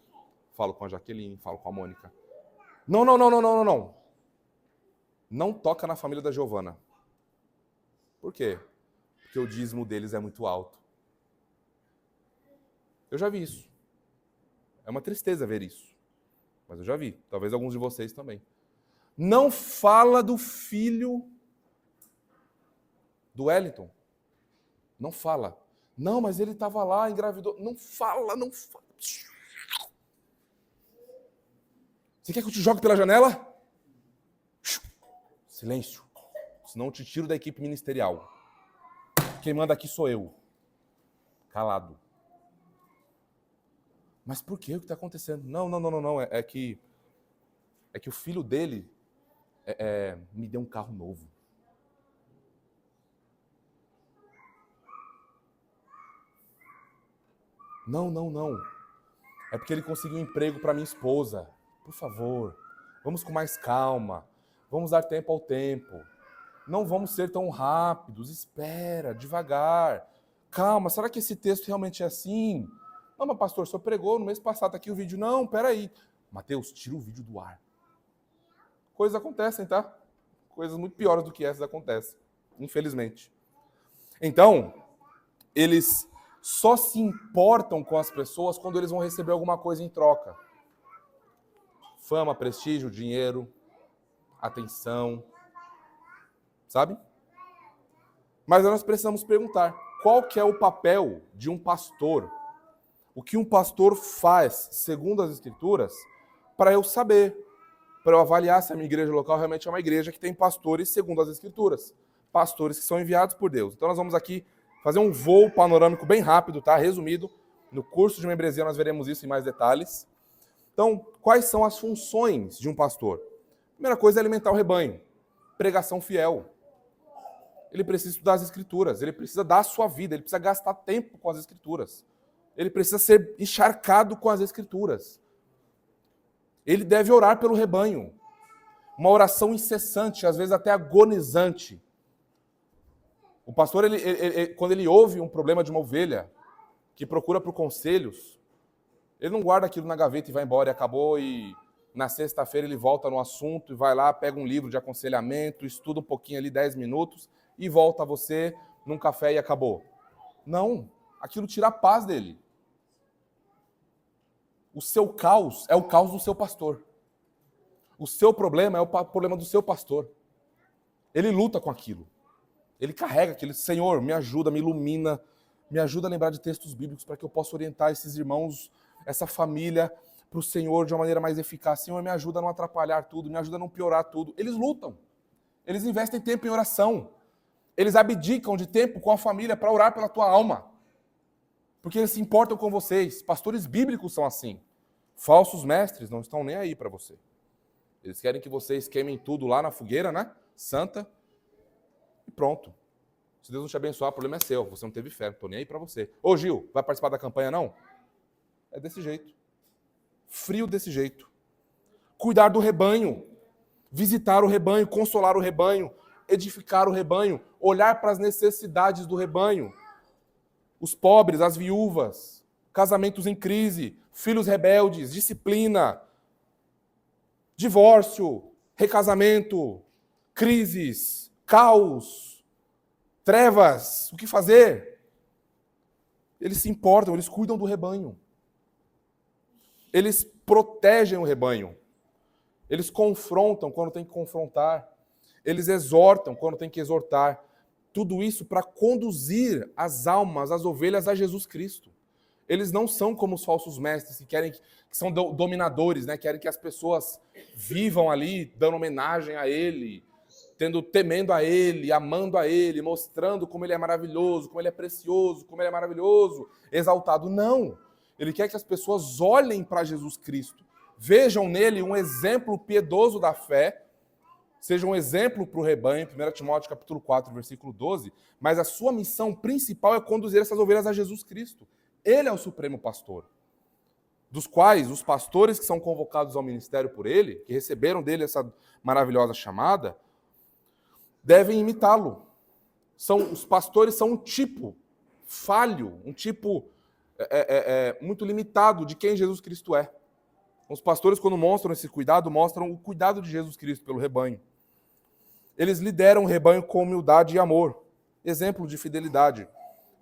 falo com a Jaqueline, falo com a Mônica. Não. Não toca na família da Giovana. Por quê? Porque o dízimo deles é muito alto. Eu já vi isso. É uma tristeza ver isso. Mas eu já vi. Talvez alguns de vocês também. Não fala do filho do Wellington. Não fala. Não, mas ele estava lá, engravidou. Não fala. Você quer que eu te jogue pela janela? Silêncio. Senão eu te tiro da equipe ministerial. Quem manda aqui sou eu. Calado. Mas por quê? O que está acontecendo? Não. É que o filho dele me deu um carro novo. Não. É porque ele conseguiu um emprego para minha esposa. Por favor, vamos com mais calma. Vamos dar tempo ao tempo. Não vamos ser tão rápidos. Espera, devagar. Calma, será que esse texto realmente é assim? Não, mas pastor, o senhor pregou no mês passado, tá aqui o vídeo. Não, peraí. Mateus, tira o vídeo do ar. Coisas acontecem, tá? Coisas muito piores do que essas acontecem, infelizmente. Então, eles só se importam com as pessoas quando eles vão receber alguma coisa em troca. Fama, prestígio, dinheiro, atenção, sabe? Mas nós precisamos perguntar, qual que é o papel de um pastor? O que um pastor faz, segundo as Escrituras, para eu saber, para eu avaliar se a minha igreja local realmente é uma igreja que tem pastores segundo as Escrituras. Pastores que são enviados por Deus. Então nós vamos aqui fazer um voo panorâmico bem rápido, tá? Resumido. No curso de membresia nós veremos isso em mais detalhes. Então, quais são as funções de um pastor? Primeira coisa é alimentar o rebanho. Pregação fiel. Ele precisa estudar as Escrituras, ele precisa dar a sua vida, ele precisa gastar tempo com as Escrituras. Ele precisa ser encharcado com as Escrituras. Ele deve orar pelo rebanho. Uma oração incessante, às vezes até agonizante. O pastor, quando ele ouve um problema de uma ovelha, que procura por conselhos, ele não guarda aquilo na gaveta e vai embora e acabou, e na sexta-feira ele volta no assunto e vai lá, pega um livro de aconselhamento, estuda um pouquinho ali, 10 minutos, e volta a você num café e acabou. Não, aquilo tira a paz dele. O seu caos é o caos do seu pastor. O seu problema é o problema do seu pastor. Ele luta com aquilo. Ele carrega aquilo. Senhor, me ajuda, me ilumina, me ajuda a lembrar de textos bíblicos para que eu possa orientar esses irmãos, essa família, para o Senhor de uma maneira mais eficaz. Senhor, me ajuda a não atrapalhar tudo, me ajuda a não piorar tudo. Eles lutam. Eles investem tempo em oração. Eles abdicam de tempo com a família para orar pela tua alma. Porque eles se importam com vocês. Pastores bíblicos são assim. Falsos mestres não estão nem aí para você. Eles querem que vocês queimem tudo lá na fogueira, né? Santa. E pronto. Se Deus não te abençoar, o problema é seu. Você não teve fé, não estou nem aí para você. Ô Gil, vai participar da campanha não? É desse jeito. Frio desse jeito. Cuidar do rebanho. Visitar o rebanho, consolar o rebanho, edificar o rebanho, olhar para as necessidades do rebanho. Os pobres, as viúvas, casamentos em crise, filhos rebeldes, disciplina, divórcio, recasamento, crises, caos, trevas, o que fazer? Eles se importam, eles cuidam do rebanho. Eles protegem o rebanho. Eles confrontam quando tem que confrontar. Eles exortam quando tem que exortar. Tudo isso para conduzir as almas, as ovelhas a Jesus Cristo. Eles não são como os falsos mestres que são dominadores, né? Querem que as pessoas vivam ali dando homenagem a Ele, temendo a Ele, amando a Ele, mostrando como Ele é maravilhoso, como Ele é precioso, como Ele é maravilhoso, exaltado. Não! Ele quer que as pessoas olhem para Jesus Cristo, vejam nele um exemplo piedoso da fé, seja um exemplo para o rebanho, 1 Timóteo capítulo 4, versículo 12, mas a sua missão principal é conduzir essas ovelhas a Jesus Cristo. Ele é o supremo pastor, dos quais os pastores que são convocados ao ministério por ele, que receberam dele essa maravilhosa chamada, devem imitá-lo. Os pastores são um tipo falho, um tipo muito limitado de quem Jesus Cristo é. Os pastores, quando mostram esse cuidado, mostram o cuidado de Jesus Cristo pelo rebanho. Eles lideram o rebanho com humildade e amor, exemplo de fidelidade.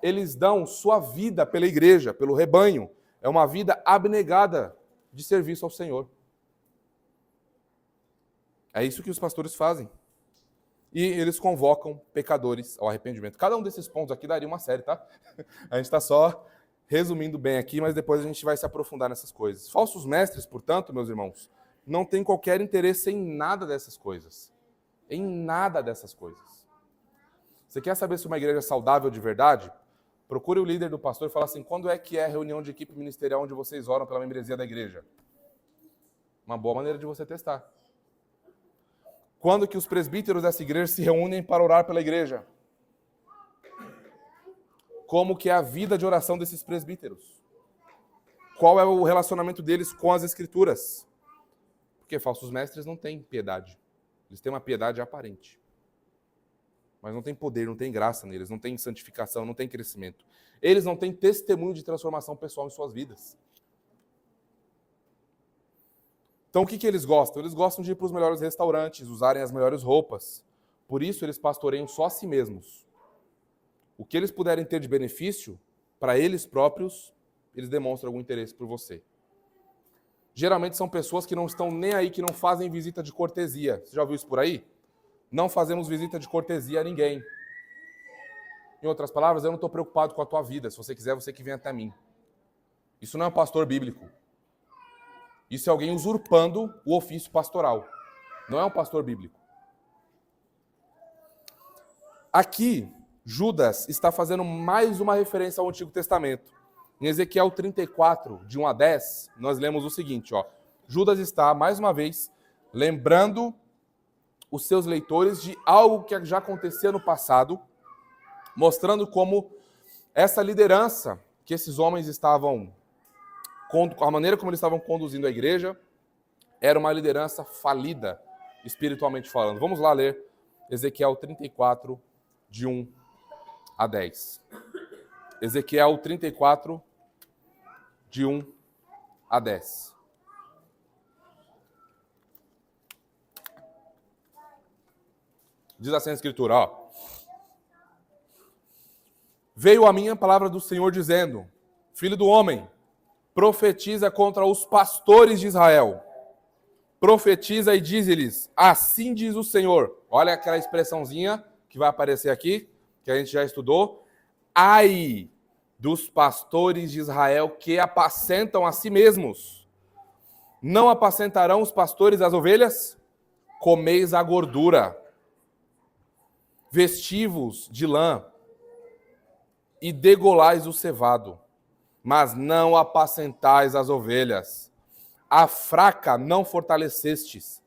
Eles dão sua vida pela igreja, pelo rebanho. É uma vida abnegada de serviço ao Senhor. É isso que os pastores fazem. E eles convocam pecadores ao arrependimento. Cada um desses pontos aqui daria uma série, tá? A gente está só resumindo bem aqui, mas depois a gente vai se aprofundar nessas coisas. Falsos mestres, portanto, meus irmãos, não têm qualquer interesse em nada dessas coisas. Em nada dessas coisas. Você quer saber se uma igreja é saudável de verdade? Procure o líder do pastor e fala assim, quando é que é a reunião de equipe ministerial onde vocês oram pela membresia da igreja? Uma boa maneira de você testar. Quando que os presbíteros dessa igreja se reúnem para orar pela igreja? Como que é a vida de oração desses presbíteros? Qual é o relacionamento deles com as escrituras? Porque falsos mestres não têm piedade. Eles têm uma piedade aparente. Mas não tem poder, não tem graça neles, não tem santificação, não tem crescimento. Eles não têm testemunho de transformação pessoal em suas vidas. Então o que eles gostam? Eles gostam de ir para os melhores restaurantes, usarem as melhores roupas. Por isso eles pastoreiam só a si mesmos. O que eles puderem ter de benefício, para eles próprios, eles demonstram algum interesse por você. Geralmente são pessoas que não estão nem aí, que não fazem visita de cortesia. Você já ouviu isso por aí? Não fazemos visita de cortesia a ninguém. Em outras palavras, eu não estou preocupado com a tua vida. Se você quiser, você que vem até mim. Isso não é um pastor bíblico. Isso é alguém usurpando o ofício pastoral. Não é um pastor bíblico. Aqui, Judas está fazendo mais uma referência ao Antigo Testamento. Em Ezequiel 34, de 1 a 10, nós lemos o seguinte, ó. Judas está, mais uma vez, lembrando os seus leitores de algo que já acontecia no passado, mostrando como essa liderança que esses homens estavam, a maneira como eles estavam conduzindo a igreja, era uma liderança falida, espiritualmente falando. Vamos lá ler Ezequiel 34, de 1 a 10. Ezequiel 34, de 1 a 10. Diz assim a Escritura, ó. Veio a mim a palavra do Senhor dizendo, filho do homem, profetiza contra os pastores de Israel. Profetiza e diz-lhes, assim diz o Senhor. Olha aquela expressãozinha que vai aparecer aqui, que a gente já estudou. Ai dos pastores de Israel que apacentam a si mesmos. Não apacentarão os pastores as ovelhas? Comeis a gordura. Vestivos de lã e degolais o cevado, mas não apacentais as ovelhas. A fraca não fortalecestes,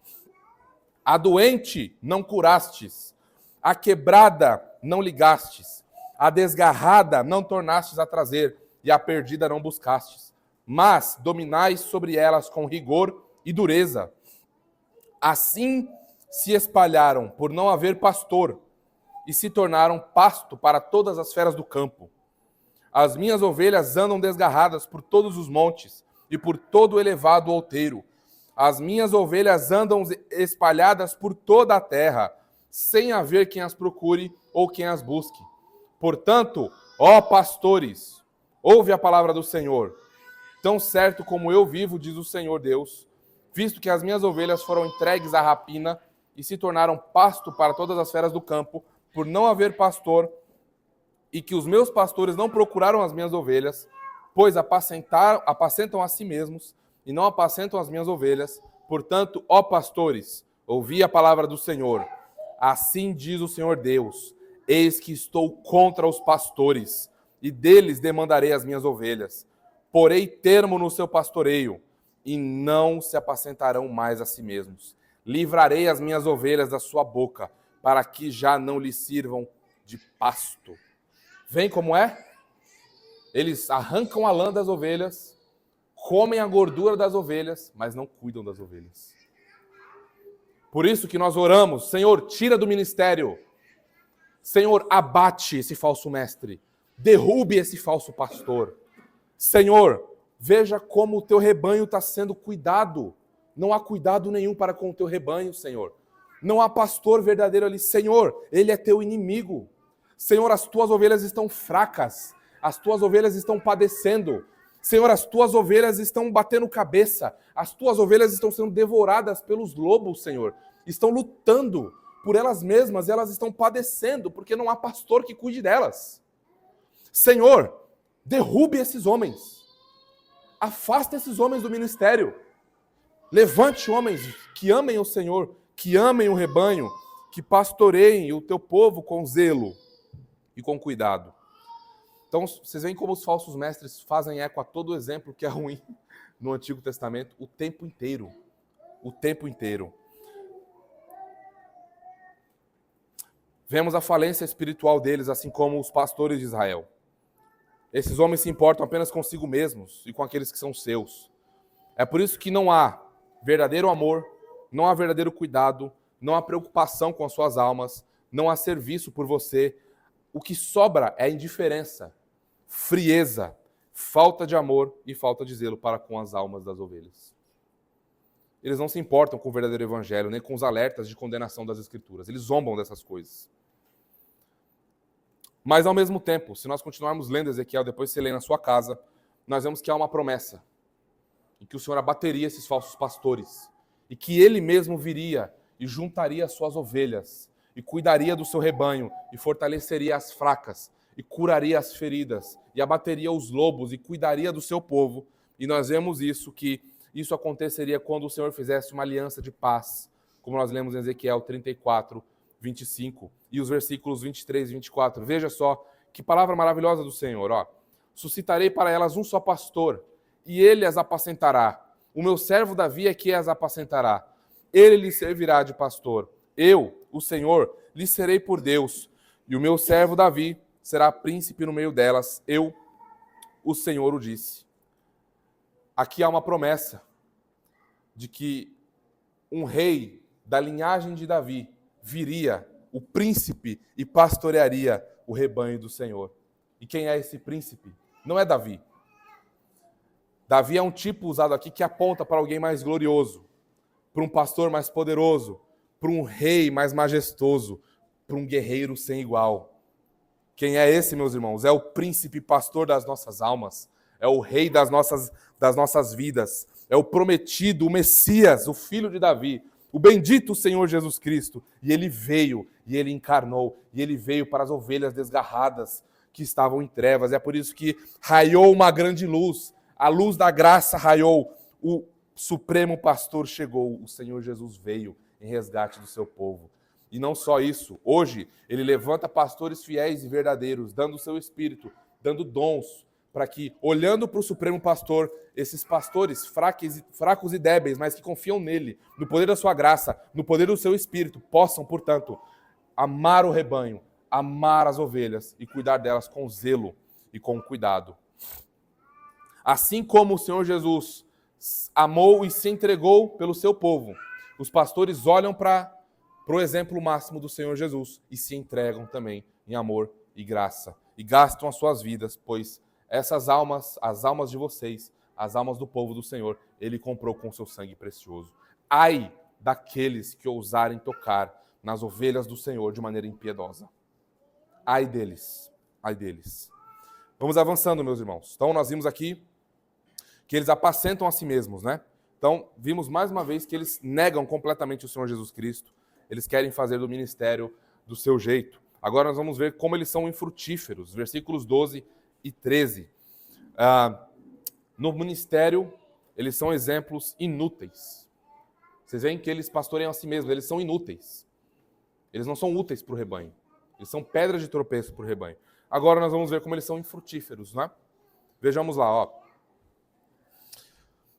a doente não curastes, a quebrada não ligastes, a desgarrada não tornastes a trazer, e a perdida não buscastes, mas dominais sobre elas com rigor e dureza. Assim se espalharam por não haver pastor, e se tornaram pasto para todas as feras do campo. As minhas ovelhas andam desgarradas por todos os montes, e por todo o elevado outeiro. As minhas ovelhas andam espalhadas por toda a terra, sem haver quem as procure ou quem as busque. Portanto, ó pastores, ouve a palavra do Senhor. Tão certo como eu vivo, diz o Senhor Deus, visto que as minhas ovelhas foram entregues à rapina e se tornaram pasto para todas as feras do campo, por não haver pastor, e que os meus pastores não procuraram as minhas ovelhas, pois apacentam a si mesmos e não apacentam as minhas ovelhas. Portanto, ó pastores, ouvi a palavra do Senhor. Assim diz o Senhor Deus: eis que estou contra os pastores, e deles demandarei as minhas ovelhas. Porei termo no seu pastoreio, e não se apacentarão mais a si mesmos. Livrarei as minhas ovelhas da sua boca, para que já não lhes sirvam de pasto. Vem como é? Eles arrancam a lã das ovelhas, comem a gordura das ovelhas, mas não cuidam das ovelhas. Por isso que nós oramos: Senhor, tira do ministério. Senhor, abate esse falso mestre. Derrube esse falso pastor. Senhor, veja como o teu rebanho está sendo cuidado. Não há cuidado nenhum para com o teu rebanho, Senhor. Não há pastor verdadeiro ali. Senhor, ele é teu inimigo. Senhor, as tuas ovelhas estão fracas. As tuas ovelhas estão padecendo. Senhor, as tuas ovelhas estão batendo cabeça. As tuas ovelhas estão sendo devoradas pelos lobos, Senhor. Estão lutando por elas mesmas, elas estão padecendo, porque não há pastor que cuide delas. Senhor, derrube esses homens. Afasta esses homens do ministério. Levante homens que amem o Senhor, que amem o rebanho, que pastoreiem o teu povo com zelo e com cuidado. Então, vocês veem como os falsos mestres fazem eco a todo exemplo que é ruim no Antigo Testamento o tempo inteiro. O tempo inteiro. Vemos a falência espiritual deles, assim como os pastores de Israel. Esses homens se importam apenas consigo mesmos e com aqueles que são seus. É por isso que não há verdadeiro amor, não há verdadeiro cuidado, não há preocupação com as suas almas, não há serviço por você. O que sobra é indiferença, frieza, falta de amor e falta de zelo para com as almas das ovelhas. Eles não se importam com o verdadeiro evangelho, nem com os alertas de condenação das Escrituras. Eles zombam dessas coisas. Mas, ao mesmo tempo, se nós continuarmos lendo Ezequiel, depois você lê na sua casa, nós vemos que há uma promessa, em que o Senhor abateria esses falsos pastores, e que Ele mesmo viria e juntaria as suas ovelhas, e cuidaria do seu rebanho, e fortaleceria as fracas, e curaria as feridas, e abateria os lobos, e cuidaria do seu povo. E nós vemos isso, que isso aconteceria quando o Senhor fizesse uma aliança de paz, como nós lemos em Ezequiel 34, 25, e os versículos 23 e 24. Veja só, que palavra maravilhosa do Senhor. Ó. Suscitarei para elas um só pastor, e ele as apacentará. O meu servo Davi é que as apacentará. Ele lhes servirá de pastor. Eu, o Senhor, lhes serei por Deus, e o meu servo Davi será príncipe no meio delas. Eu, o Senhor, o disse. Aqui há uma promessa de que um rei da linhagem de Davi viria, o príncipe, e pastorearia o rebanho do Senhor. E quem é esse príncipe? Não é Davi. Davi é um tipo usado aqui que aponta para alguém mais glorioso, para um pastor mais poderoso, para um rei mais majestoso, para um guerreiro sem igual. Quem é esse, meus irmãos? É o príncipe pastor das nossas almas, é o rei das nossas vidas, é o prometido, o Messias, o filho de Davi, o bendito Senhor Jesus Cristo. E ele veio, e ele encarnou, e ele veio para as ovelhas desgarradas que estavam em trevas. É por isso que raiou uma grande luz, a luz da graça raiou, o supremo pastor chegou, o Senhor Jesus veio em resgate do seu povo. E não só isso, hoje ele levanta pastores fiéis e verdadeiros, dando o seu espírito, dando dons, para que, olhando para o Supremo Pastor, esses pastores fracos e débeis, mas que confiam nele, no poder da sua graça, no poder do seu espírito, possam, portanto, amar o rebanho, amar as ovelhas e cuidar delas com zelo e com cuidado. Assim como o Senhor Jesus amou e se entregou pelo seu povo, os pastores olham para o exemplo máximo do Senhor Jesus e se entregam também em amor e graça. E gastam as suas vidas, pois essas almas, as almas de vocês, as almas do povo do Senhor, Ele comprou com seu sangue precioso. Ai daqueles que ousarem tocar nas ovelhas do Senhor de maneira impiedosa. Ai deles, ai deles. Vamos avançando, meus irmãos. Então, nós vimos aqui que eles apacentam a si mesmos, né? Então, vimos mais uma vez que eles negam completamente o Senhor Jesus Cristo. Eles querem fazer do ministério do seu jeito. Agora nós vamos ver como eles são infrutíferos. Versículos 12 e 13. No ministério, eles são exemplos inúteis. Vocês veem que eles pastoreiam a si mesmos, eles são inúteis. Eles não são úteis para o rebanho. Eles são pedras de tropeço para o rebanho. Agora nós vamos ver como eles são infrutíferos, né? Vejamos lá, ó.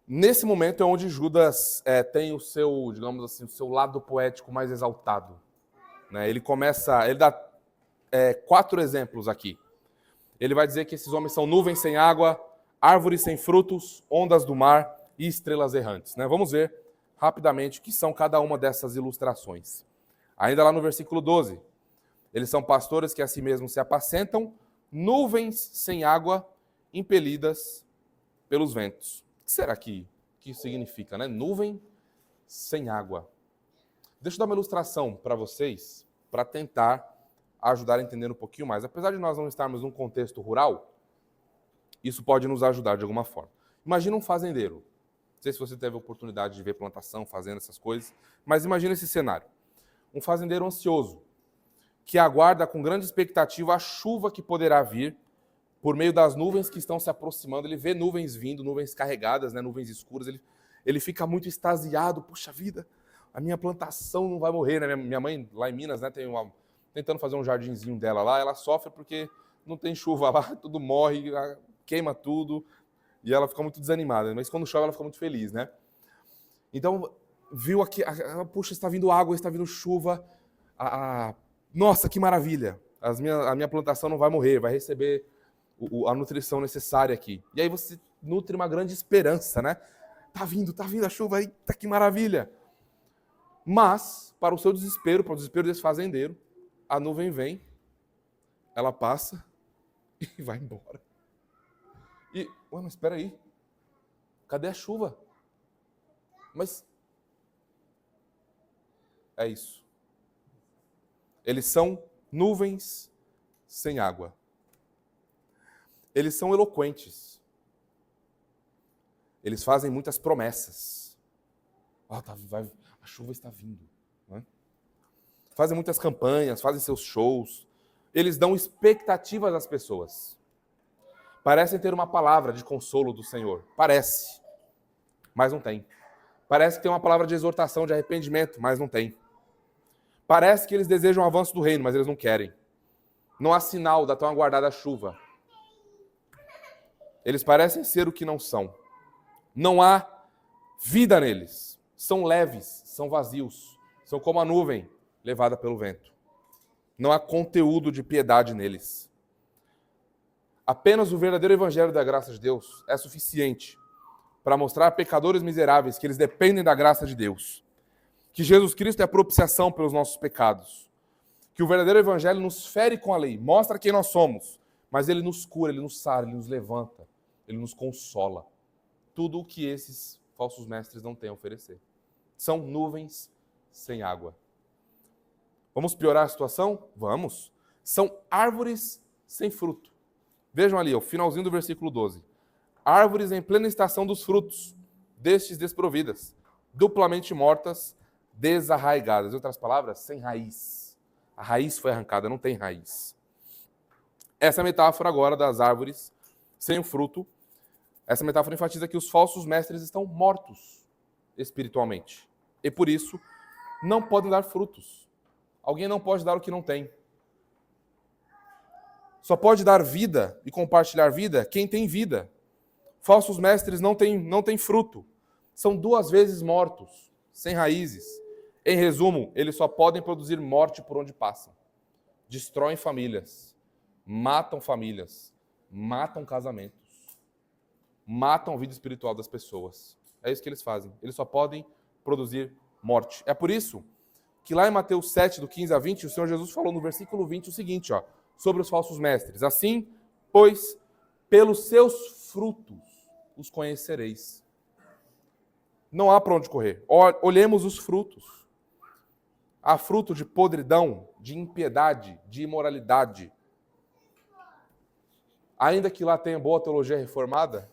Nesse momento é onde Judas tem o seu, digamos assim, o seu lado poético mais exaltado. Né? Ele dá 4 exemplos aqui. Ele vai dizer que esses homens são nuvens sem água, árvores sem frutos, ondas do mar e estrelas errantes. Né? Vamos ver rapidamente o que são cada uma dessas ilustrações. Ainda lá no versículo 12. Eles são pastores que a si mesmos se apacentam, nuvens sem água, impelidas pelos ventos. O que será que isso significa, né? Nuvem sem água. Deixa eu dar uma ilustração para vocês, para tentar ajudar a entender um pouquinho mais. Apesar de nós não estarmos num contexto rural, isso pode nos ajudar de alguma forma. Imagina um fazendeiro. Não sei se você teve a oportunidade de ver plantação, fazenda, essas coisas, mas imagina esse cenário. Um fazendeiro ansioso, que aguarda com grande expectativa a chuva que poderá vir por meio das nuvens que estão se aproximando. Ele vê nuvens vindo, nuvens carregadas, né, nuvens escuras. Ele fica muito extasiado. Puxa vida, a minha plantação não vai morrer. Né? Minha mãe, lá em Minas, né, tentando fazer um jardinzinho dela lá, ela sofre porque não tem chuva lá, tudo morre, queima tudo, e ela fica muito desanimada. Mas quando chove, ela fica muito feliz, né? Então, viu aqui, puxa, está vindo água, está vindo chuva. Nossa, que maravilha! A minha plantação não vai morrer, vai receber a nutrição necessária aqui. E aí você nutre uma grande esperança, né? Tá vindo a chuva aí, tá que maravilha. Mas, para o seu desespero, para o desespero desse fazendeiro, a nuvem vem, ela passa e vai embora. Mas espera aí, cadê a chuva? Mas é isso. Eles são nuvens sem água. Eles são eloquentes. Eles fazem muitas promessas. A chuva está vindo. Né? Fazem muitas campanhas, fazem seus shows. Eles dão expectativas às pessoas. Parecem ter uma palavra de consolo do Senhor. Parece, mas não tem. Parece que tem uma palavra de exortação, de arrependimento, mas não tem. Parece que eles desejam o avanço do reino, mas eles não querem. Não há sinal da tão aguardada chuva. Eles parecem ser o que não são. Não há vida neles. São leves, são vazios. São como a nuvem levada pelo vento. Não há conteúdo de piedade neles. Apenas o verdadeiro evangelho da graça de Deus é suficiente para mostrar a pecadores miseráveis que eles dependem da graça de Deus. Que Jesus Cristo é a propiciação pelos nossos pecados. Que o verdadeiro evangelho nos fere com a lei, mostra quem nós somos, mas ele nos cura, ele nos sara, ele nos levanta, ele nos consola. Tudo o que esses falsos mestres não têm a oferecer. São nuvens sem água. Vamos piorar a situação? Vamos. São árvores sem fruto. Vejam ali, o finalzinho do versículo 12. Árvores em plena estação dos frutos, destes desprovidas, duplamente mortas, desarraigadas. Em outras palavras, sem raiz. A raiz foi arrancada, não tem raiz. Essa metáfora agora das árvores sem o fruto, essa metáfora enfatiza que os falsos mestres estão mortos espiritualmente. E por isso, não podem dar frutos. Alguém não pode dar o que não tem. Só pode dar vida e compartilhar vida quem tem vida. Falsos mestres não têm fruto. São 2 vezes mortos, sem raízes. Em resumo, eles só podem produzir morte por onde passam. destroem famílias, matam casamentos, matam a vida espiritual das pessoas. É isso que eles fazem. Eles só podem produzir morte. É por isso que lá em Mateus 7, do 15 a 20, o Senhor Jesus falou no versículo 20 o seguinte, sobre os falsos mestres. Assim, pois, pelos seus frutos os conhecereis. Não há para onde correr. Olhemos os frutos. Há fruto de podridão, de impiedade, de imoralidade. Ainda que lá tenha boa teologia reformada,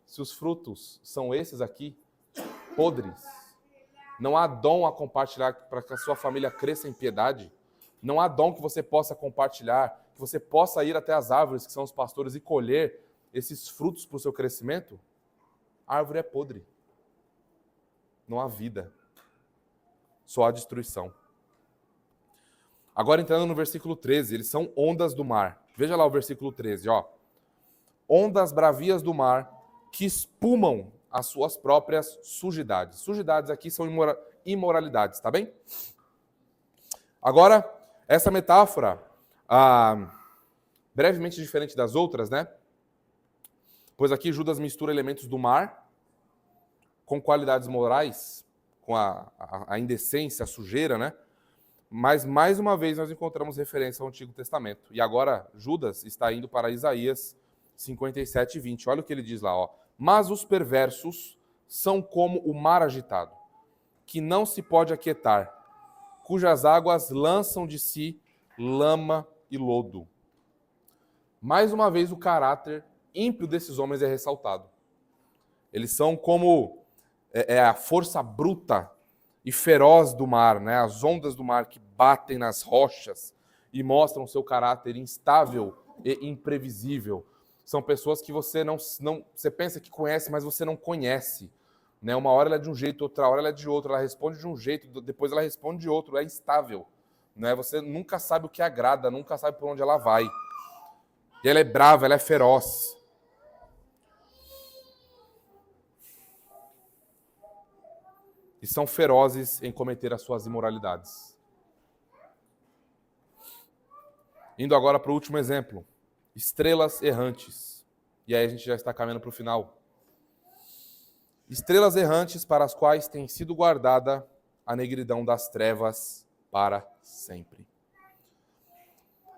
se os frutos são esses aqui, podres, não há dom a compartilhar para que a sua família cresça em piedade, não há dom que você possa compartilhar, que você possa ir até as árvores, que são os pastores, e colher esses frutos para o seu crescimento, a árvore é podre. Não há vida. Só há destruição. Agora entrando no versículo 13, eles são ondas do mar. Veja lá o versículo 13, Ondas bravias do mar que espumam as suas próprias sujidades. Sujidades aqui são imoralidades, tá bem? Agora, essa metáfora, brevemente diferente das outras, né? Pois aqui Judas mistura elementos do mar com qualidades morais, com a indecência, a sujeira, né? Mas, mais uma vez, nós encontramos referência ao Antigo Testamento. E agora, Judas está indo para Isaías 57, 20. Olha o que ele diz lá, Mas os perversos são como o mar agitado, que não se pode aquietar, cujas águas lançam de si lama e lodo. Mais uma vez, o caráter ímpio desses homens é ressaltado. Eles são como a força bruta e feroz do mar, né? As ondas do mar que batem nas rochas e mostram seu caráter instável e imprevisível. São pessoas que você você pensa que conhece, mas você não conhece. Né? Uma hora ela é de um jeito, outra hora ela é de outro. Ela responde de um jeito, depois ela responde de outro. É instável. Né? Você nunca sabe o que agrada, nunca sabe por onde ela vai. E ela é brava, ela é feroz. E são ferozes em cometer as suas imoralidades. Indo agora para o último exemplo. Estrelas errantes. E aí a gente já está caminhando para o final. Estrelas errantes para as quais tem sido guardada a negridão das trevas para sempre.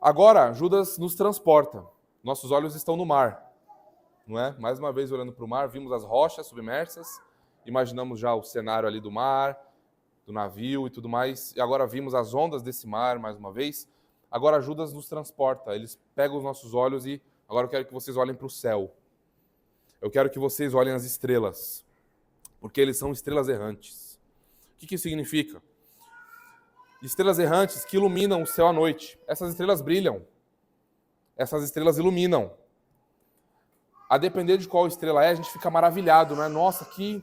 Agora, Judas nos transporta. Nossos olhos estão no mar. Não é? Mais uma vez olhando para o mar, vimos as rochas submersas, imaginamos já o cenário ali do mar, do navio e tudo mais, e agora vimos as ondas desse mar mais uma vez. Agora Judas nos transporta, eles pegam os nossos olhos e agora eu quero que vocês olhem para o céu. Eu quero que vocês olhem as estrelas, porque eles são estrelas errantes. O que isso significa? Estrelas errantes que iluminam o céu à noite. Essas estrelas brilham, essas estrelas iluminam. A depender de qual estrela é, a gente fica maravilhado, né? Nossa, que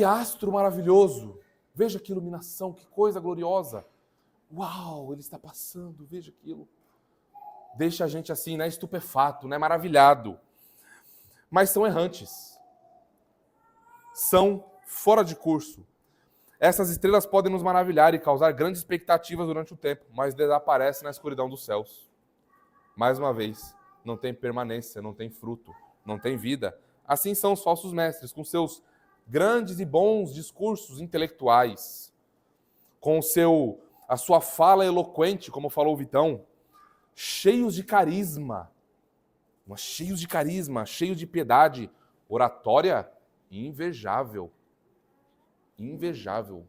astro maravilhoso! Veja que iluminação, que coisa gloriosa! Uau, ele está passando, veja aquilo. Deixa a gente assim, né, estupefato, né, maravilhado. Mas são errantes. São fora de curso. Essas estrelas podem nos maravilhar e causar grandes expectativas durante o tempo, mas desaparecem na escuridão dos céus. Mais uma vez, não tem permanência, não tem fruto, não tem vida. Assim são os falsos mestres, com seus grandes e bons discursos intelectuais, com a sua fala eloquente, como falou o Vitão, cheios de carisma, cheios de piedade, oratória invejável. Invejável.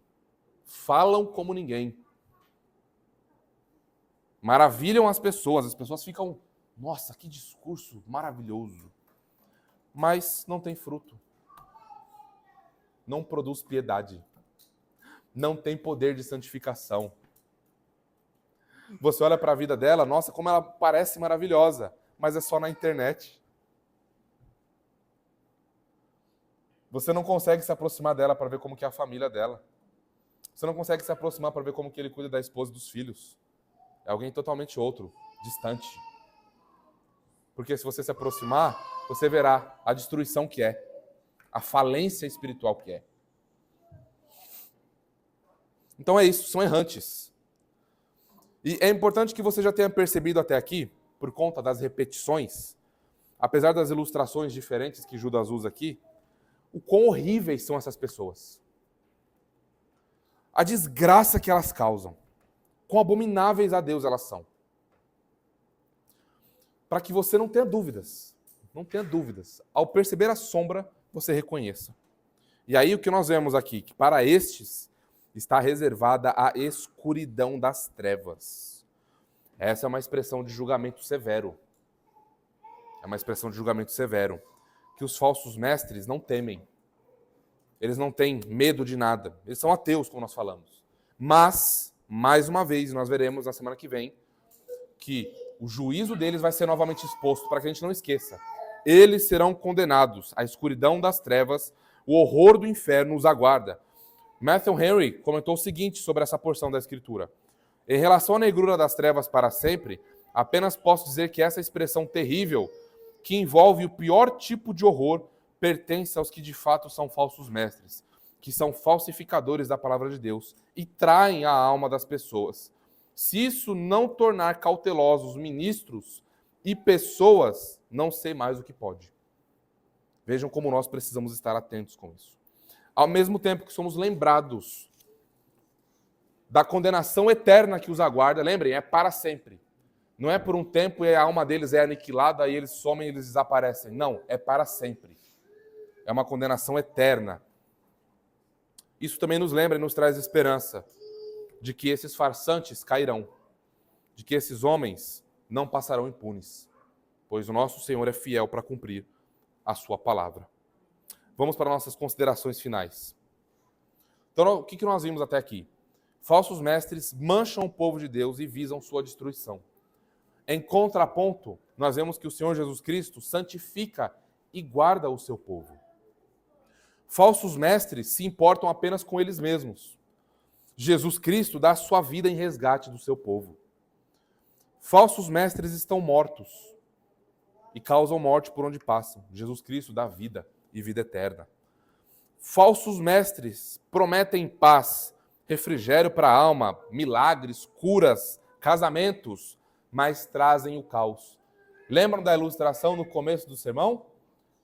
Falam como ninguém. Maravilham as pessoas ficam, nossa, que discurso maravilhoso. Mas não tem fruto. Não produz piedade. Não tem poder de santificação. Você olha para a vida dela, nossa, como ela parece maravilhosa, mas é só na internet. Você não consegue se aproximar dela para ver como que é a família dela. Você não consegue se aproximar para ver como que ele cuida da esposa e dos filhos. É alguém totalmente outro, distante. Porque se você se aproximar, você verá a destruição que é, a falência espiritual que é. Então é isso, são errantes. E é importante que você já tenha percebido até aqui, por conta das repetições, apesar das ilustrações diferentes que Judas usa aqui, o quão horríveis são essas pessoas. A desgraça que elas causam. Quão abomináveis a Deus elas são. Para que você não tenha dúvidas. Não tenha dúvidas. Ao perceber a sombra, você reconheça. E aí o que nós vemos aqui? Que para estes está reservada a escuridão das trevas. Essa é uma expressão de julgamento severo. É uma expressão de julgamento severo. Que os falsos mestres não temem. Eles não têm medo de nada. Eles são ateus, como nós falamos. Mas, mais uma vez, nós veremos na semana que vem, que o juízo deles vai ser novamente exposto, para que a gente não esqueça. Eles serão condenados. A escuridão das trevas, o horror do inferno os aguarda. Matthew Henry comentou o seguinte sobre essa porção da Escritura. Em relação à negrura das trevas para sempre, apenas posso dizer que essa expressão terrível, que envolve o pior tipo de horror, pertence aos que de fato são falsos mestres, que são falsificadores da palavra de Deus e traem a alma das pessoas. Se isso não tornar cautelosos ministros e pessoas, não sei mais o que pode. Vejam como nós precisamos estar atentos com isso. Ao mesmo tempo que somos lembrados da condenação eterna que os aguarda, lembrem, é para sempre. Não é por um tempo e a alma deles é aniquilada e eles somem e eles desaparecem. Não, é para sempre. É uma condenação eterna. Isso também nos lembra e nos traz esperança de que esses farsantes cairão, de que esses homens não passarão impunes, pois o nosso Senhor é fiel para cumprir a sua palavra. Vamos para nossas considerações finais. Então, o que nós vimos até aqui? Falsos mestres mancham o povo de Deus e visam sua destruição. Em contraponto, nós vemos que o Senhor Jesus Cristo santifica e guarda o seu povo. Falsos mestres se importam apenas com eles mesmos. Jesus Cristo dá a sua vida em resgate do seu povo. Falsos mestres estão mortos e causam morte por onde passam. Jesus Cristo dá vida e vida eterna. Falsos mestres prometem paz, refrigério para a alma, milagres, curas, casamentos, mas trazem o caos. Lembram da ilustração no começo do sermão?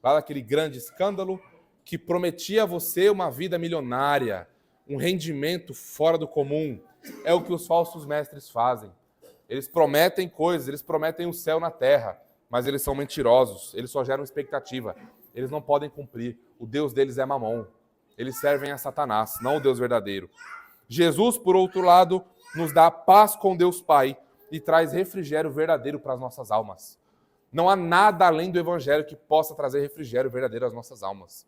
Lá daquele grande escândalo que prometia a você uma vida milionária, um rendimento fora do comum. É o que os falsos mestres fazem. Eles prometem coisas, eles prometem o céu na terra, mas eles são mentirosos, eles só geram expectativa. Eles não podem cumprir. O Deus deles é Mamon. Eles servem a Satanás, não o Deus verdadeiro. Jesus, por outro lado, nos dá paz com Deus Pai e traz refrigério verdadeiro para as nossas almas. Não há nada além do Evangelho que possa trazer refrigério verdadeiro às nossas almas.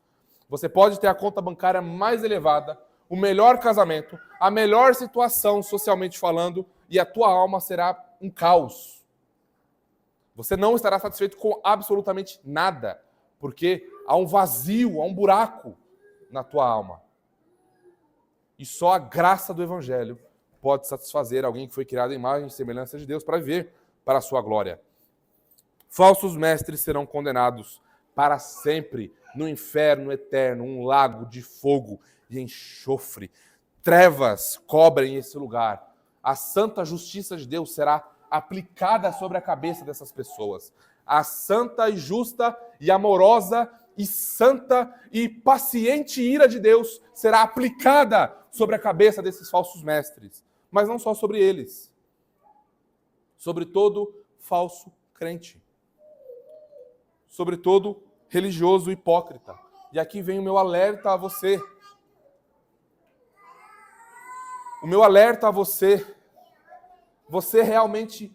Você pode ter a conta bancária mais elevada, o melhor casamento, a melhor situação socialmente falando, e a tua alma será um caos. Você não estará satisfeito com absolutamente nada, porque há um vazio, há um buraco na tua alma. E só a graça do Evangelho pode satisfazer alguém que foi criado em imagem e semelhança de Deus para viver para a sua glória. Falsos mestres serão condenados para sempre no inferno eterno, um lago de fogo e enxofre. Trevas cobrem esse lugar. A santa justiça de Deus será aplicada sobre a cabeça dessas pessoas. A santa e justa e amorosa e santa e paciente ira de Deus será aplicada sobre a cabeça desses falsos mestres. Mas não só sobre eles. Sobre todo falso crente. Sobre todo religioso hipócrita. E aqui vem o meu alerta a você. O meu alerta a você. Você realmente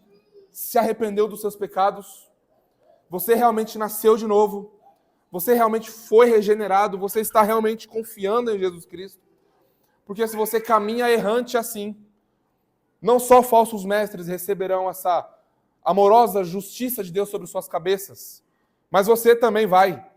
se arrependeu dos seus pecados? Você realmente nasceu de novo? Você realmente foi regenerado? Você está realmente confiando em Jesus Cristo? Porque se você caminha errante assim, não só falsos mestres receberão essa amorosa justiça de Deus sobre suas cabeças, mas você também vai.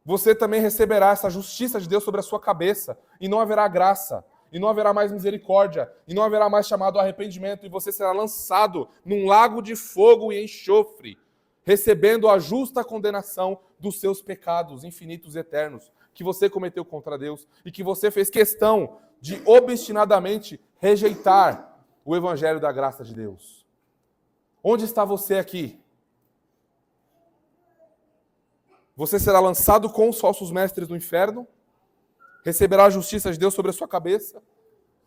Você também receberá essa justiça de Deus sobre a sua cabeça, e não haverá graça, e não haverá mais misericórdia, e não haverá mais chamado arrependimento, e você será lançado num lago de fogo e enxofre, recebendo a justa condenação dos seus pecados infinitos e eternos, que você cometeu contra Deus e que você fez questão de obstinadamente rejeitar o evangelho da graça de Deus? Onde está você aqui? Você será lançado com os falsos mestres no inferno? Receberá a justiça de Deus sobre a sua cabeça?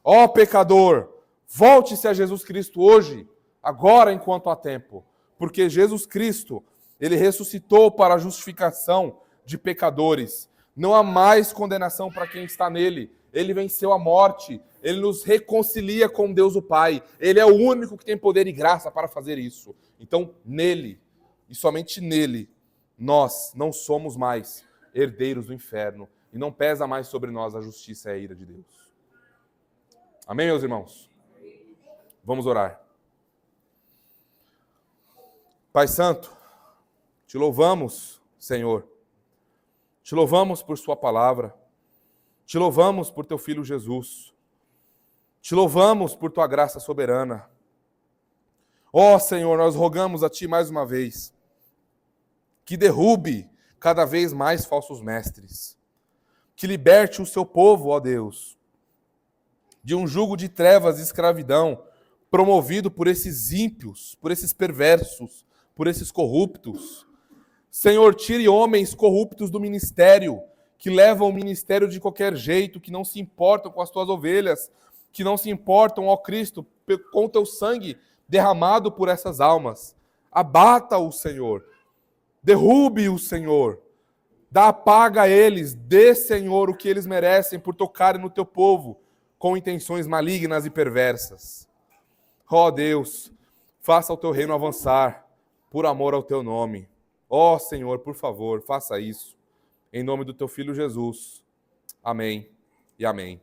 Ó pecador, volte-se a Jesus Cristo hoje, agora enquanto há tempo. Porque Jesus Cristo, ele ressuscitou para a justificação de pecadores. Não há mais condenação para quem está nele. Ele venceu a morte. Ele nos reconcilia com Deus o Pai. Ele é o único que tem poder e graça para fazer isso. Então, nele, e somente nele, nós não somos mais herdeiros do inferno. E não pesa mais sobre nós a justiça e a ira de Deus. Amém, meus irmãos? Vamos orar. Pai Santo, te louvamos, Senhor. Te louvamos por sua palavra. Te louvamos por teu Filho Jesus. Te louvamos por tua graça soberana. Ó Senhor, nós rogamos a Ti mais uma vez que derrube cada vez mais falsos mestres. Que liberte o seu povo, ó Deus, de um jugo de trevas e escravidão promovido por esses ímpios, por esses perversos, por esses corruptos. Senhor, tire homens corruptos do ministério, que levam o ministério de qualquer jeito, que não se importam com as tuas ovelhas, que não se importam, ó Cristo, com o teu sangue derramado por essas almas. Abata-o, Senhor. Derrube-o, Senhor. Dá paga a eles. Dê, Senhor, o que eles merecem por tocarem no teu povo com intenções malignas e perversas. Ó Deus, faça o teu reino avançar por amor ao teu nome. Ó Senhor, por favor, faça isso. Em nome do teu Filho Jesus. Amém e amém.